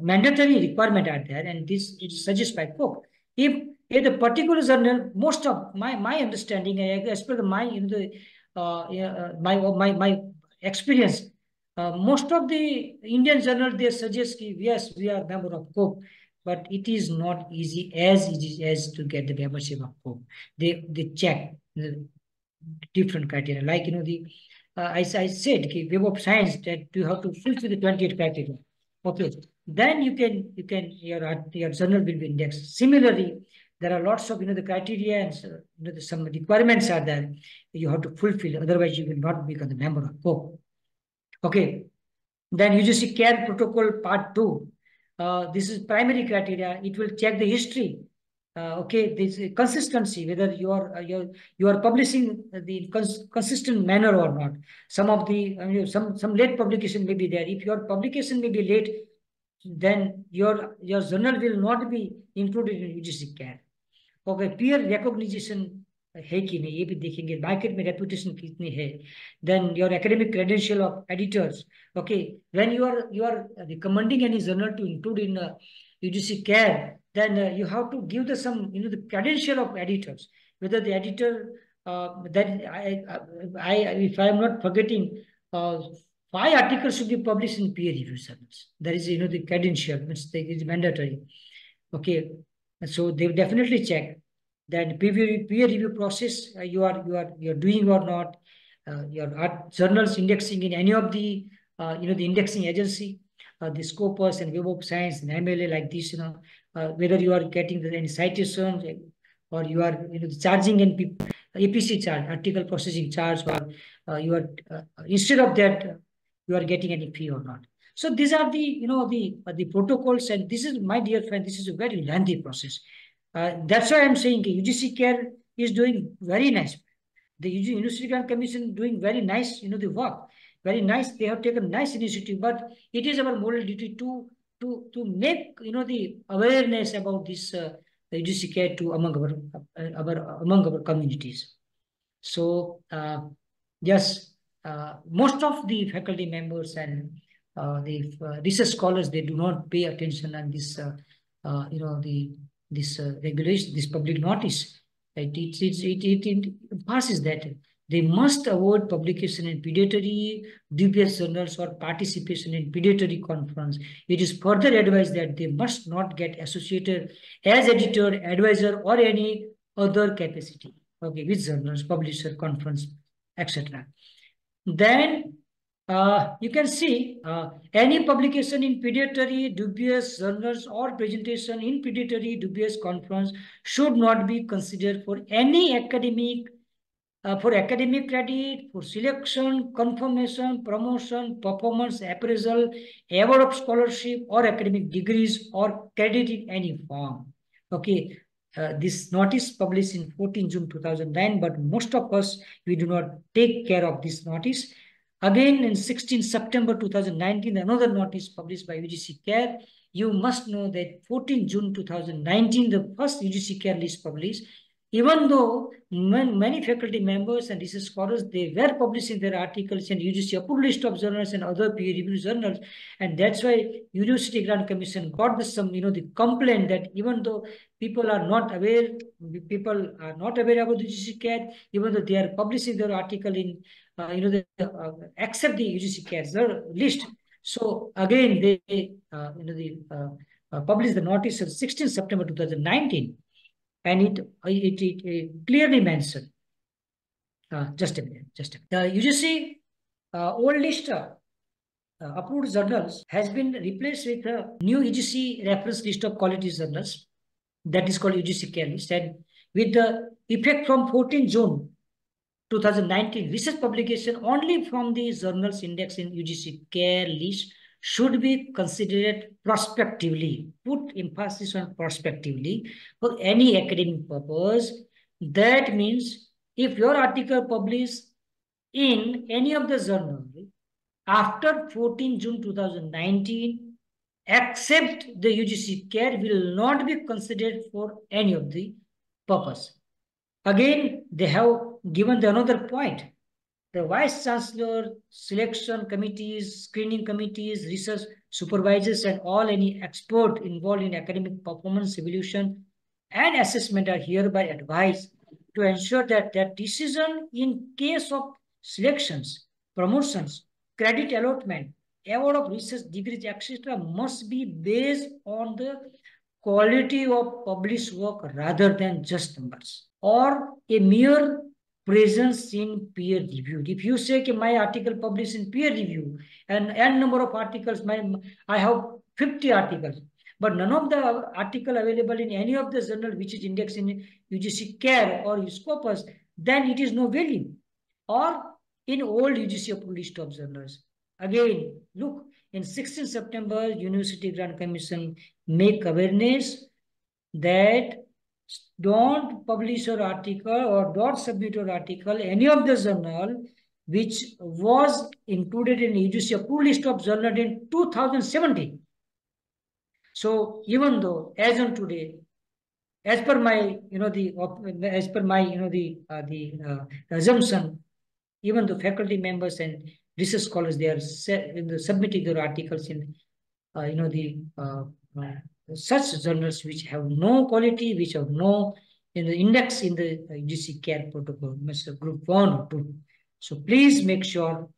mandatory requirement are there, and this is suggested by Cook. If the particular journal, most of my understanding, as per my my experience, most of the Indian journals, they suggest yes, we are member of COPE, but it is not easy as to get the membership of COPE. They check the different criteria, like I said, Web of Science, that you have to fulfill the 28 criteria. Okay, then your journal will be indexed. Similarly, there are lots of the criteria and some requirements are there you have to fulfill. Otherwise, you will not become the member of COPE. Okay, then UGC CARE Protocol Part 2. This is primary criteria. It will check the history. Okay, this consistency, whether you are publishing the consistent manner or not. Some of the some late publication may be there. If your publication may be late, then your journal will not be included in UGC CARE. Okay, peer recognition है कि नहीं, ये भी देखेंगे, market में reputation कितनी है, then your academic credential of editors. Okay, when you are recommending any journal to include in UGC CARE, then you have to give the some the credential of editors, whether the editor if I am not forgetting, 5 articles should be published in peer review journals. That is the credential, which is mandatory. Okay, so they will definitely check that peer review process you are doing or not. Your journals indexing in any of the the indexing agency, the Scopus and Web of Science and MLA, like this, whether you are getting any citations, or you are charging an APC charge, article processing charge, or you are instead of that you are getting any fee or not. So these are the the protocols, and this is, my dear friend, this is a very lengthy process. That's why I'm saying UGC CARE is doing very nice. The University Grant Commission doing very nice, the work, very nice. They have taken nice initiative, but it is our moral duty to make the awareness about this the UGC CARE to among our communities. So yes, most of the faculty members and the research scholars, they do not pay attention on this this regulation, this public notice. Right? It passes that they must avoid publication in predatory, dubious journals or participation in predatory conference. It is further advised that they must not get associated as editor, advisor, or any other capacity. Okay, with journals, publisher, conference, etc. Then you can see any publication in predatory, dubious journals or presentation in predatory, dubious conference should not be considered for any academic, for academic credit, for selection, confirmation, promotion, performance, appraisal, award of scholarship, or academic degrees, or credit in any form. Okay. This notice published in 14 June 2009, but most of us, we do not take care of this notice. Again, in 16 September 2019, another notice published by UGC CARE. You must know that 14 June 2019, the first UGC CARE list published. Even though many faculty members and research scholars, they were publishing their articles in UGC approved list of journals and other peer-reviewed journals, and that's why University Grant Commission got this the complaint that even though people are not aware about the UGC CARE, even though they are publishing their article in accept the UGC CARE list. So again, they published the notice of 16 September 2019. And it clearly mentioned, just a minute. UGC old list approved journals has been replaced with a new UGC reference list of quality journals that is called UGC CARE list, and with the effect from 14 June 2019, research publication only from the journals index in UGC CARE list should be considered prospectively, put emphasis on prospectively, for any academic purpose. That means if your article published in any of the journal after 14 June 2019, except the UGC care will not be considered for any of the purpose. Again, they have given another point. The Vice Chancellor, selection committees, screening committees, research supervisors, and all any expert involved in academic performance evaluation and assessment are hereby advised to ensure that their decision in case of selections, promotions, credit allotment, award of research degrees, etc., must be based on the quality of published work rather than just numbers or a mere presence in peer review. If you say that my article published in peer review and n number of articles, I have 50 articles, but none of the article available in any of the journal which is indexed in UGC CARE or Scopus, then it is no value. Or in old UGC approved list of journals. Again, look, in 16 September, University Grant Commission make awareness that don't publish your article or don't submit your article any of the journal which was included in UGC approved list of journal in 2017. So even though as on today, as per my assumption, even the faculty members and research scholars, they are submitting their articles in such journals which have no quality, which have no in the index in the UGC CARE protocol, group 1 or 2. So please make sure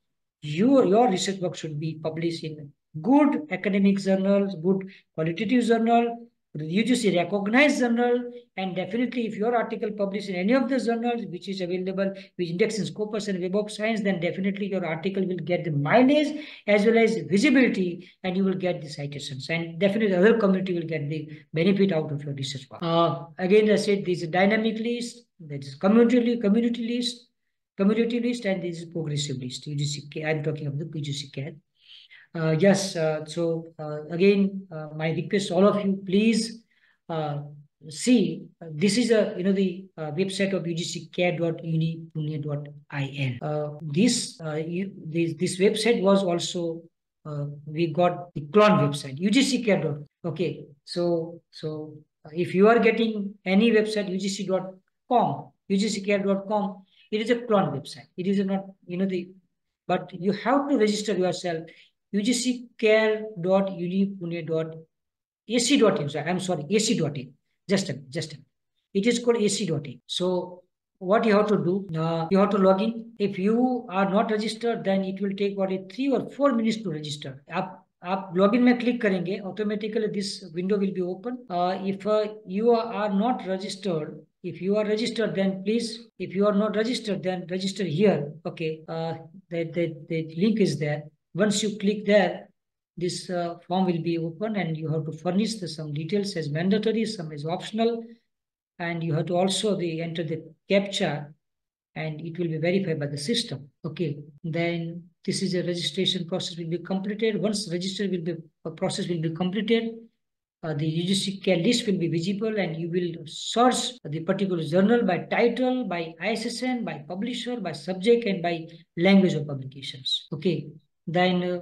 your research work should be published in good academic journals, good qualitative journal, UGC recognized journal, and definitely if your article published in any of the journals which is available, which index in Scopus and Web of Science, then definitely your article will get the mileage as well as visibility, and you will get the citations, and definitely the other community will get the benefit out of your research work. Again, I said this is dynamic list, that is community list, and this is progressive list. UGC, I'm talking of the UGC CARE. Yes, again, my request, all of you, please see, this is the website of ugccare.unipunya.in. This website was also, we got the clone website, ugccare. Okay, so if you are getting any website, ugccare.com, it is a clone website. It is not, but you have to register yourself ugccare.unipunya.ac.in. I'm sorry, ac.in. Just a minute. It is called ac.in. So what you have to do, you have to log in. If you are not registered, then it will take about 3 or 4 minutes to register. आप login में click करेंगे, automatically this window will be open. If you are not registered, if you are registered, then please, if you are not registered, then register here. Okay, the link is there. Once you click there, this form will be open, and you have to furnish some details as mandatory, some is optional, and you have to also enter the CAPTCHA, and it will be verified by the system. Okay, then this is a registration process will be completed. Once process will be completed, the UGC CARE list will be visible, and you will search the particular journal by title, by ISSN, by publisher, by subject, and by language of publications. Okay, then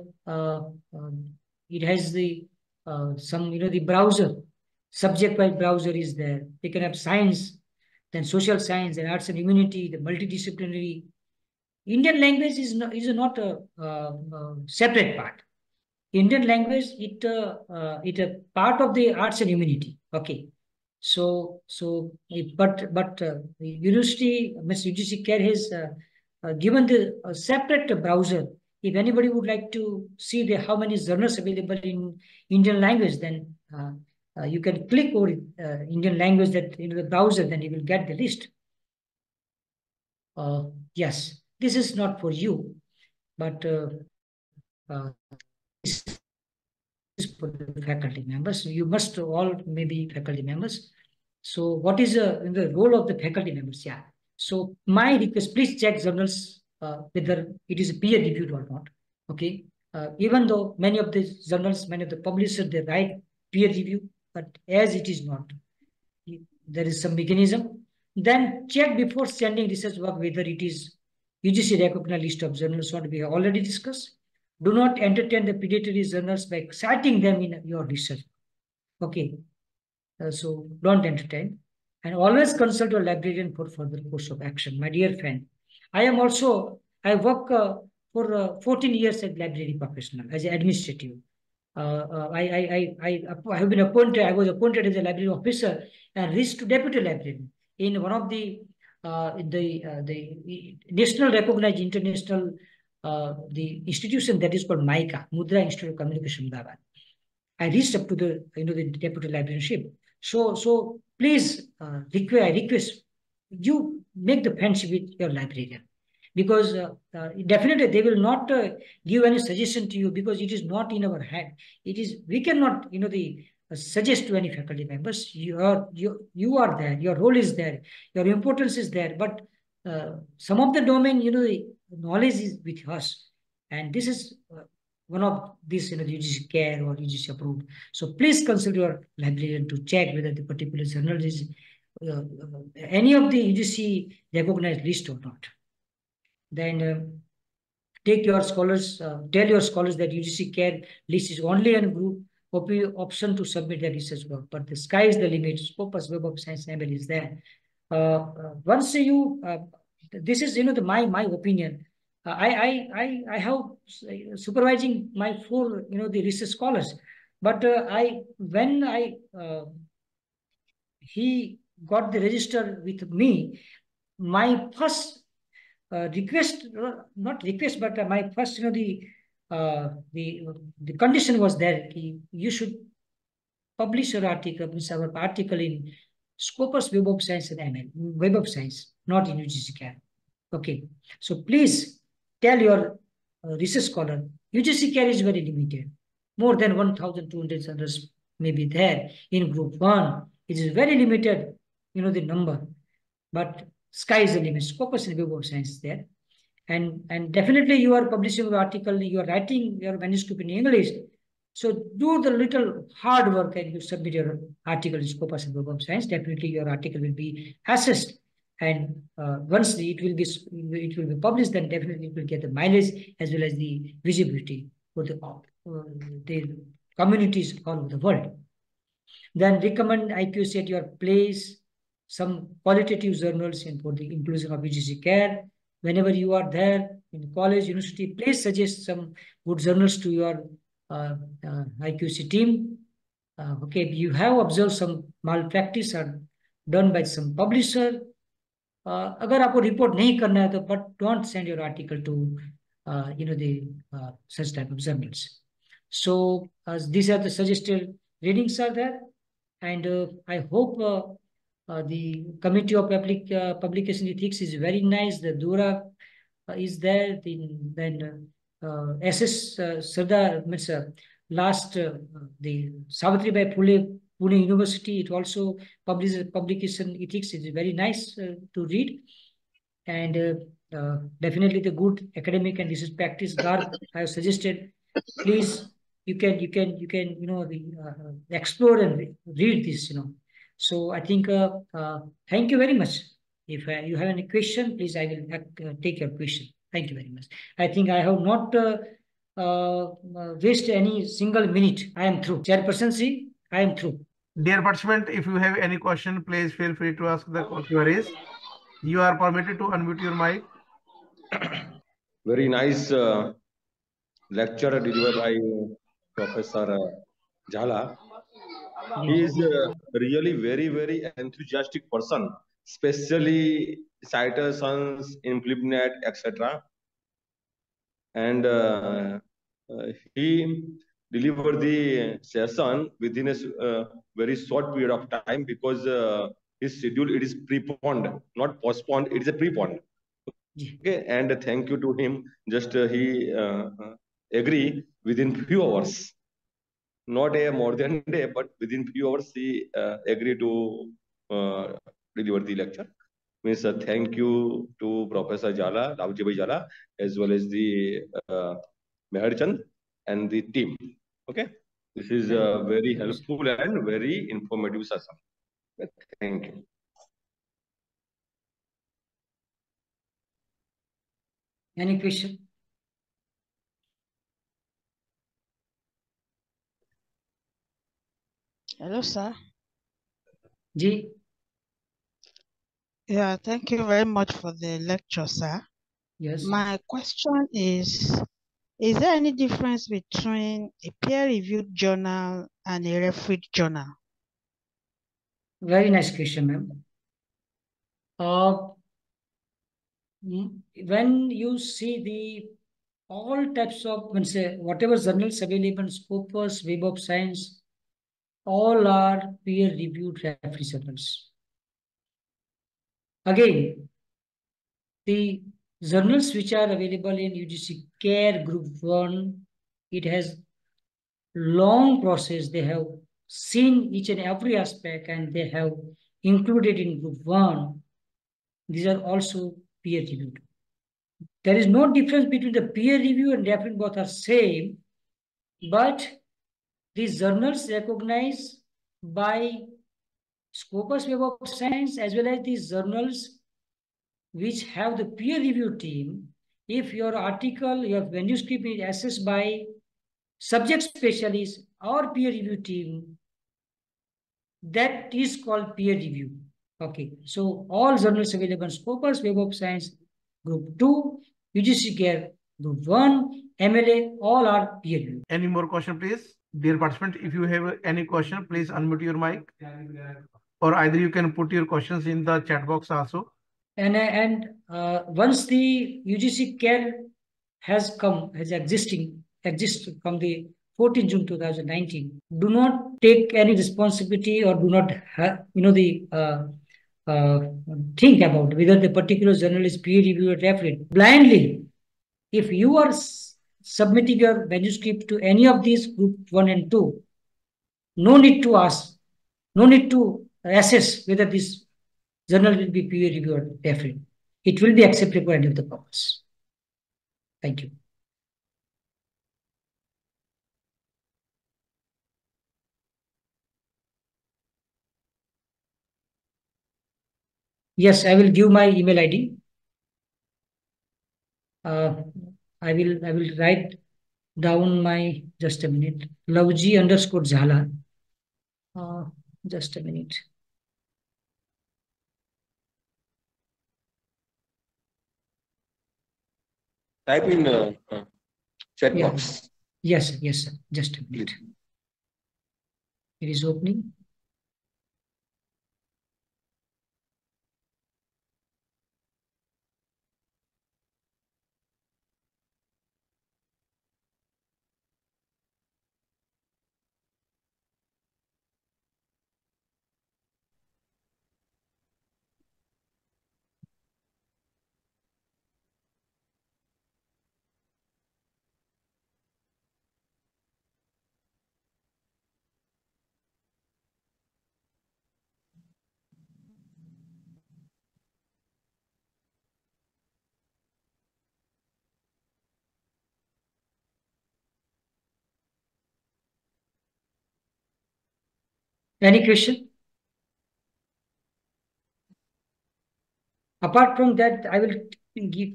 it has the the browser, subject-wise browser is there. They can have science, then social science, and arts and humanity, the multidisciplinary. Indian language is not a separate part. Indian language, it a part of the arts and humanity. Okay, but the university, UGC CARE has given the separate browser. If anybody would like to see how many journals available in Indian language, then you can click over Indian language that in the browser, then you will get the list. Yes, this is not for you, but this is for the faculty members. You must all maybe faculty members. So what is the role of the faculty members? Yeah. So my request, please check journals whether it is peer reviewed or not. Okay. Even though many of the journals, many of the publishers, they write peer review, but as it is not, there is some mechanism. Then check before sending research work whether it is UGC recognized list of journals, what we have already discussed. Do not entertain the predatory journals by citing them in your research. Okay. So don't entertain. And always consult your librarian for further course of action. My dear friend, I work for 14 years as library professional, as an administrative. I have been appointed, I was appointed as a library officer and reached to deputy librarian in one of the national recognized international the institution that is called MICA, Mudra Institute of Communication, Ahmedabad. I reached up to the deputy librarianship. So please, I request you make the friendship with your librarian, because definitely they will not give any suggestion to you, because it is not in our hand. We cannot suggest to any faculty members. You are there. Your role is there. Your importance is there. But some of the domain, the knowledge is with us, and this is. One of these, UGC care or UGC approved. So please consult your librarian to check whether the particular journal is any of the UGC recognized list or not. Then take your scholars, tell your scholars that UGC care list is only a group option to submit their research work, but the sky is the limit. Scopus Web of Science ML is there. Once you, this is my opinion. I have supervising my four the research scholars, but when he got the register with me, my first request, not request, but my first the condition was there. You should publish your article, our article in Scopus Web of Science and ML, Web of Science, not in UGC CAR. Okay, so please tell your research scholar, UGC CAR is very limited. More than 1,200 journals may be there in group 1. It is very limited, the number. But sky is the limit. Scopus and Web of Science is there. And definitely you are publishing your article, you are writing your manuscript in English. So do the little hard work and you submit your article in Scopus and Web of Science. Definitely your article will be assessed. And once it will be published, then definitely it will get the mileage as well as the visibility for the communities all over the world. Then recommend IQC at your place, some qualitative journals for the inclusion of UGC care. Whenever you are there in college, university, please suggest some good journals to your IQC team. Okay, you have observed some malpractice are done by some publisher. अगर आपको report नहीं करना है तो but don't send your article to the such type of journals. So these are the suggested readings are there, and I hope the Committee of Publication Ethics is very nice. The Dura is there. Then SS Sardar means last the Savitribai Phule Pune University, it also publishes publication ethics. It is very nice to read, and definitely the good academic and research practice. Garg, I have suggested. Please, you can explore and read this. So I think thank you very much. If you have any question, please I will take your question. Thank you very much. I think I have not waste any single minute. I am through. Chairperson, see, I am through. Dear participant, if you have any question, please feel free to ask the queries. You are permitted to unmute your mic. Very nice lecture delivered by Professor Zala. He is really very, very enthusiastic person, especially citations, implement, etc. And he delivered the session within a very short period of time, because his schedule, it is preponed, not postponed, it is a preponed. Okay, and thank you to him. Just he agree within few hours, not a more than day, but within few hours he agree to deliver the lecture. Means thank you to Professor Zala, Lavji Zala, as well as the Meher Chand and the team. Okay, this is very helpful and very informative session. Thank you. Any question? Hello, sir. Ji, Yeah, thank you very much for the lecture, sir. yes. My question is there any difference between a peer-reviewed journal and a refereed journal? Very nice question, ma'am. When you see the all types of, whatever journals available, Scopus, Web of Science, all are peer-reviewed referee journals. Again, the journals which are available in UGC CARE Group 1, it has long process. They have seen each and every aspect and they have included in Group 1. These are also peer-reviewed. There is no difference between the peer review and reference, both are same, but these journals recognized by Scopus Web of Science as well as these journals which have the peer review team. If your article, your manuscript is assessed by subject specialist or peer review team, that is called peer review. Okay, so all journals available in Scopus Web of Science Group 2, UGC CARE Group 1, MLA, all are peer review. Any more question, please? Dear participant, if you have any question, please unmute your mic. Or either you can put your questions in the chat box also. And once the UGC CARE has exist from the 14 June 2019, do not take any responsibility or do not think about whether the particular journal is peer reviewed or refereed blindly. If you are submitting your manuscript to any of these group 1 and 2, no need to ask, no need to assess whether this journal will be peer reviewed or refereed. It will be accepted for any of the purpose. Thank you. Yes, I will give my email ID. I will write down my, just a minute, Lavji_Zala. Just a minute. Type in chat Yeah. box. Yes, sir. Just a minute. It is opening. Any question? Apart from that, I will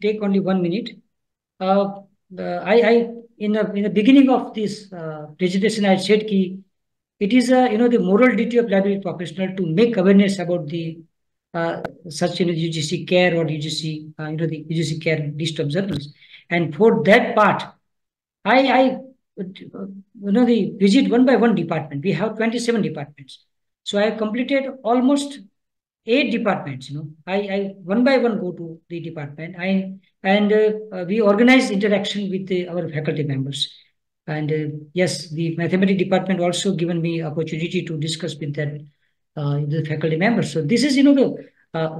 take only 1 minute. I in the beginning of this presentation, I said that it is the moral duty of library professional to make awareness about the such UGC CARE or UGC the UGC CARE list of journals, and for that part, I the visit one by one department. We have 27 departments, so I have completed almost 8 departments. I one by one go to the department. We organize interaction with our faculty members. And yes, the mathematics department also given me opportunity to discuss with that the faculty members. So this is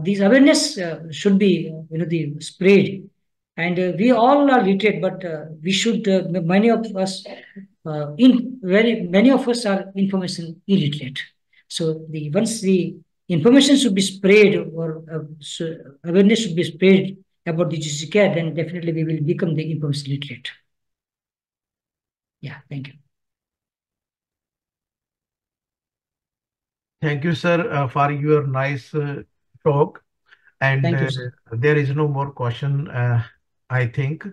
these awareness should be the spread, and we all are literate, but we should many of us many of us are information illiterate. So once the information should be spread, or awareness should be spread about the UGC CARE, then definitely we will become the information literate. Yeah, thank you. Thank you, sir, for your nice talk. And Thank you, sir. there is no more question, I think.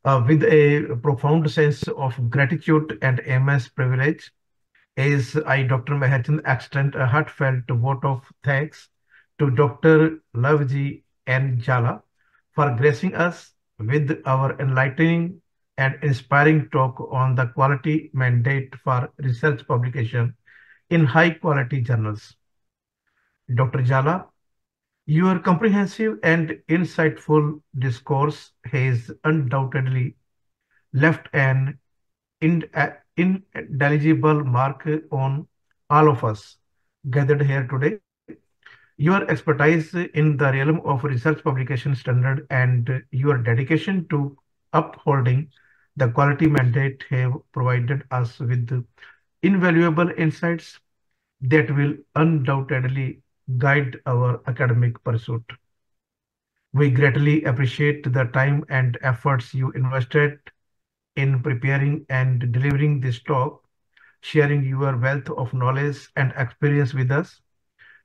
With a profound sense of gratitude and immense privilege, As I, Dr. Meherchand, extend a heartfelt vote of thanks to Dr. Lavji and Zala for gracing us with our enlightening and inspiring talk on the quality mandate for research publication in high quality journals. Dr. Zala, your comprehensive and insightful discourse has undoubtedly left an indelible mark on all of us gathered here today. Your expertise in the realm of research publication standard and your dedication to upholding the quality mandate have provided us with invaluable insights that will undoubtedly guide our academic pursuit. We greatly appreciate the time and efforts you invested in preparing and delivering this talk, sharing your wealth of knowledge and experience with us.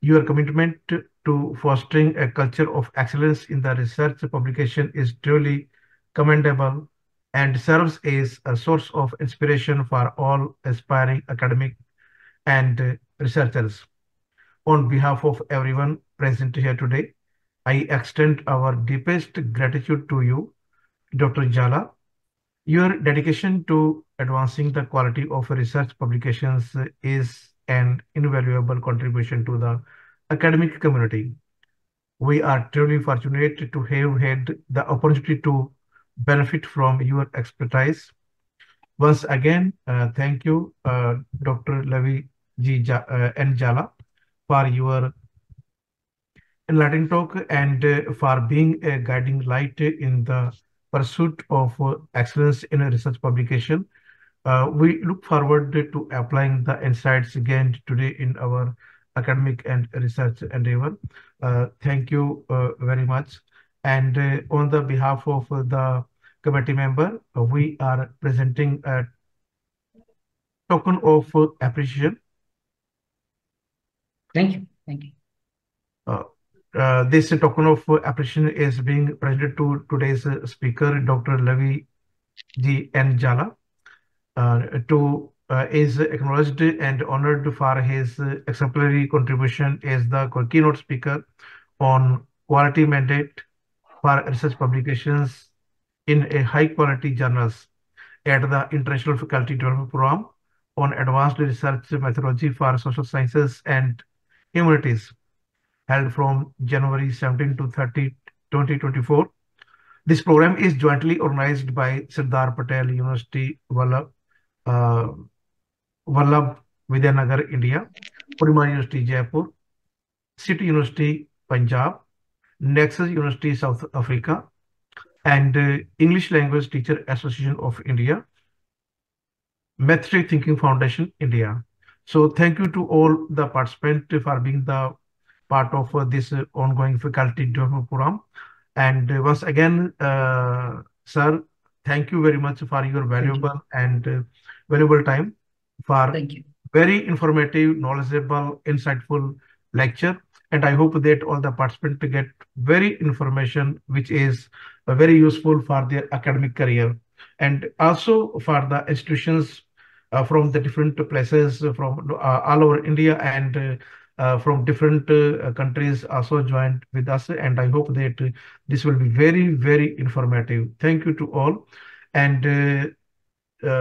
Your commitment to fostering a culture of excellence in the research publication is truly commendable and serves as a source of inspiration for all aspiring academic and researchers. On behalf of everyone present here today, I extend our deepest gratitude to you, Dr. Jala. Your dedication to advancing the quality of research publications is an invaluable contribution to the academic community. We are truly fortunate to have had the opportunity to benefit from your expertise. Once again, thank you, Dr. Lavi N. Jala, for your enlightening talk and for being a guiding light in the pursuit of excellence in research publication. We look forward to applying the insights gained today in our academic and research endeavor. Thank you very much. And on the behalf of the committee member, we are presenting a token of appreciation. Thank you. Thank you. This token of appreciation is being presented to today's speaker, Dr. Lavi G. N. Jala. Is acknowledged and honored for his exemplary contribution as the keynote speaker on quality mandate for research publications in a high quality journals at the International Faculty Development Program on Advanced Research Methodology for Social Sciences and Humanities, held from January 17 to 30, 2024. This program is jointly organized by Sardar Patel University, Vallabh, Vidyanagar, India, Purima University, Jaipur, City University, Punjab, Nexus University, South Africa, and English Language Teacher Association of India, Methodistic Thinking Foundation, India. So thank you to all the participants for being the part of this ongoing faculty development program. And once again, sir, thank you very much for your valuable and valuable time for very informative, knowledgeable, insightful lecture. And I hope that all the participants get very information which is very useful for their academic career and also for the institutions from the different places from all over India and from different countries also joined with us. And I hope that this will be very, very informative. Thank you to all. And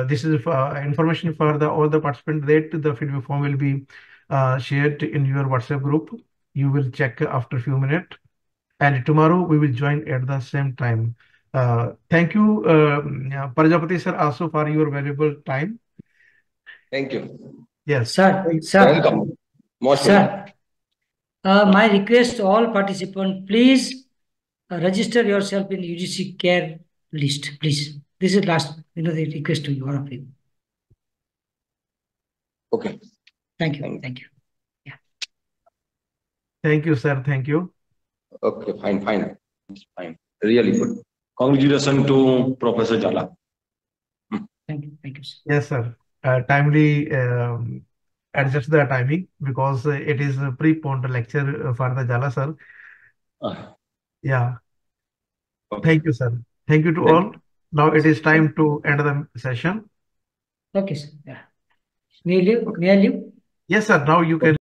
this is information for all the participants that the feedback form will be shared in your WhatsApp group. You will check after a few minutes. And tomorrow we will join at the same time. Thank you, Prajapati sir, also for your valuable time. Thank you. Yes. Sir, Welcome. Most sir, my request to all participants, please register yourself in UGC care list, please. This is last, the request to you, all of you. Okay. Thank you. Thank you. Yeah. Thank you, sir. Thank you. Okay, fine. Really good. Congratulations to Professor Jala. Thank you. Thank you, sir. Yes, sir. Timely adjust the timing because it is a pre-poned lecture for the Jala, sir. Yeah. Okay. Thank you, sir. Thank you to all. Now it is time to end the session. Okay, sir. Yeah. May I leave? May I leave? Yes, sir. Now you can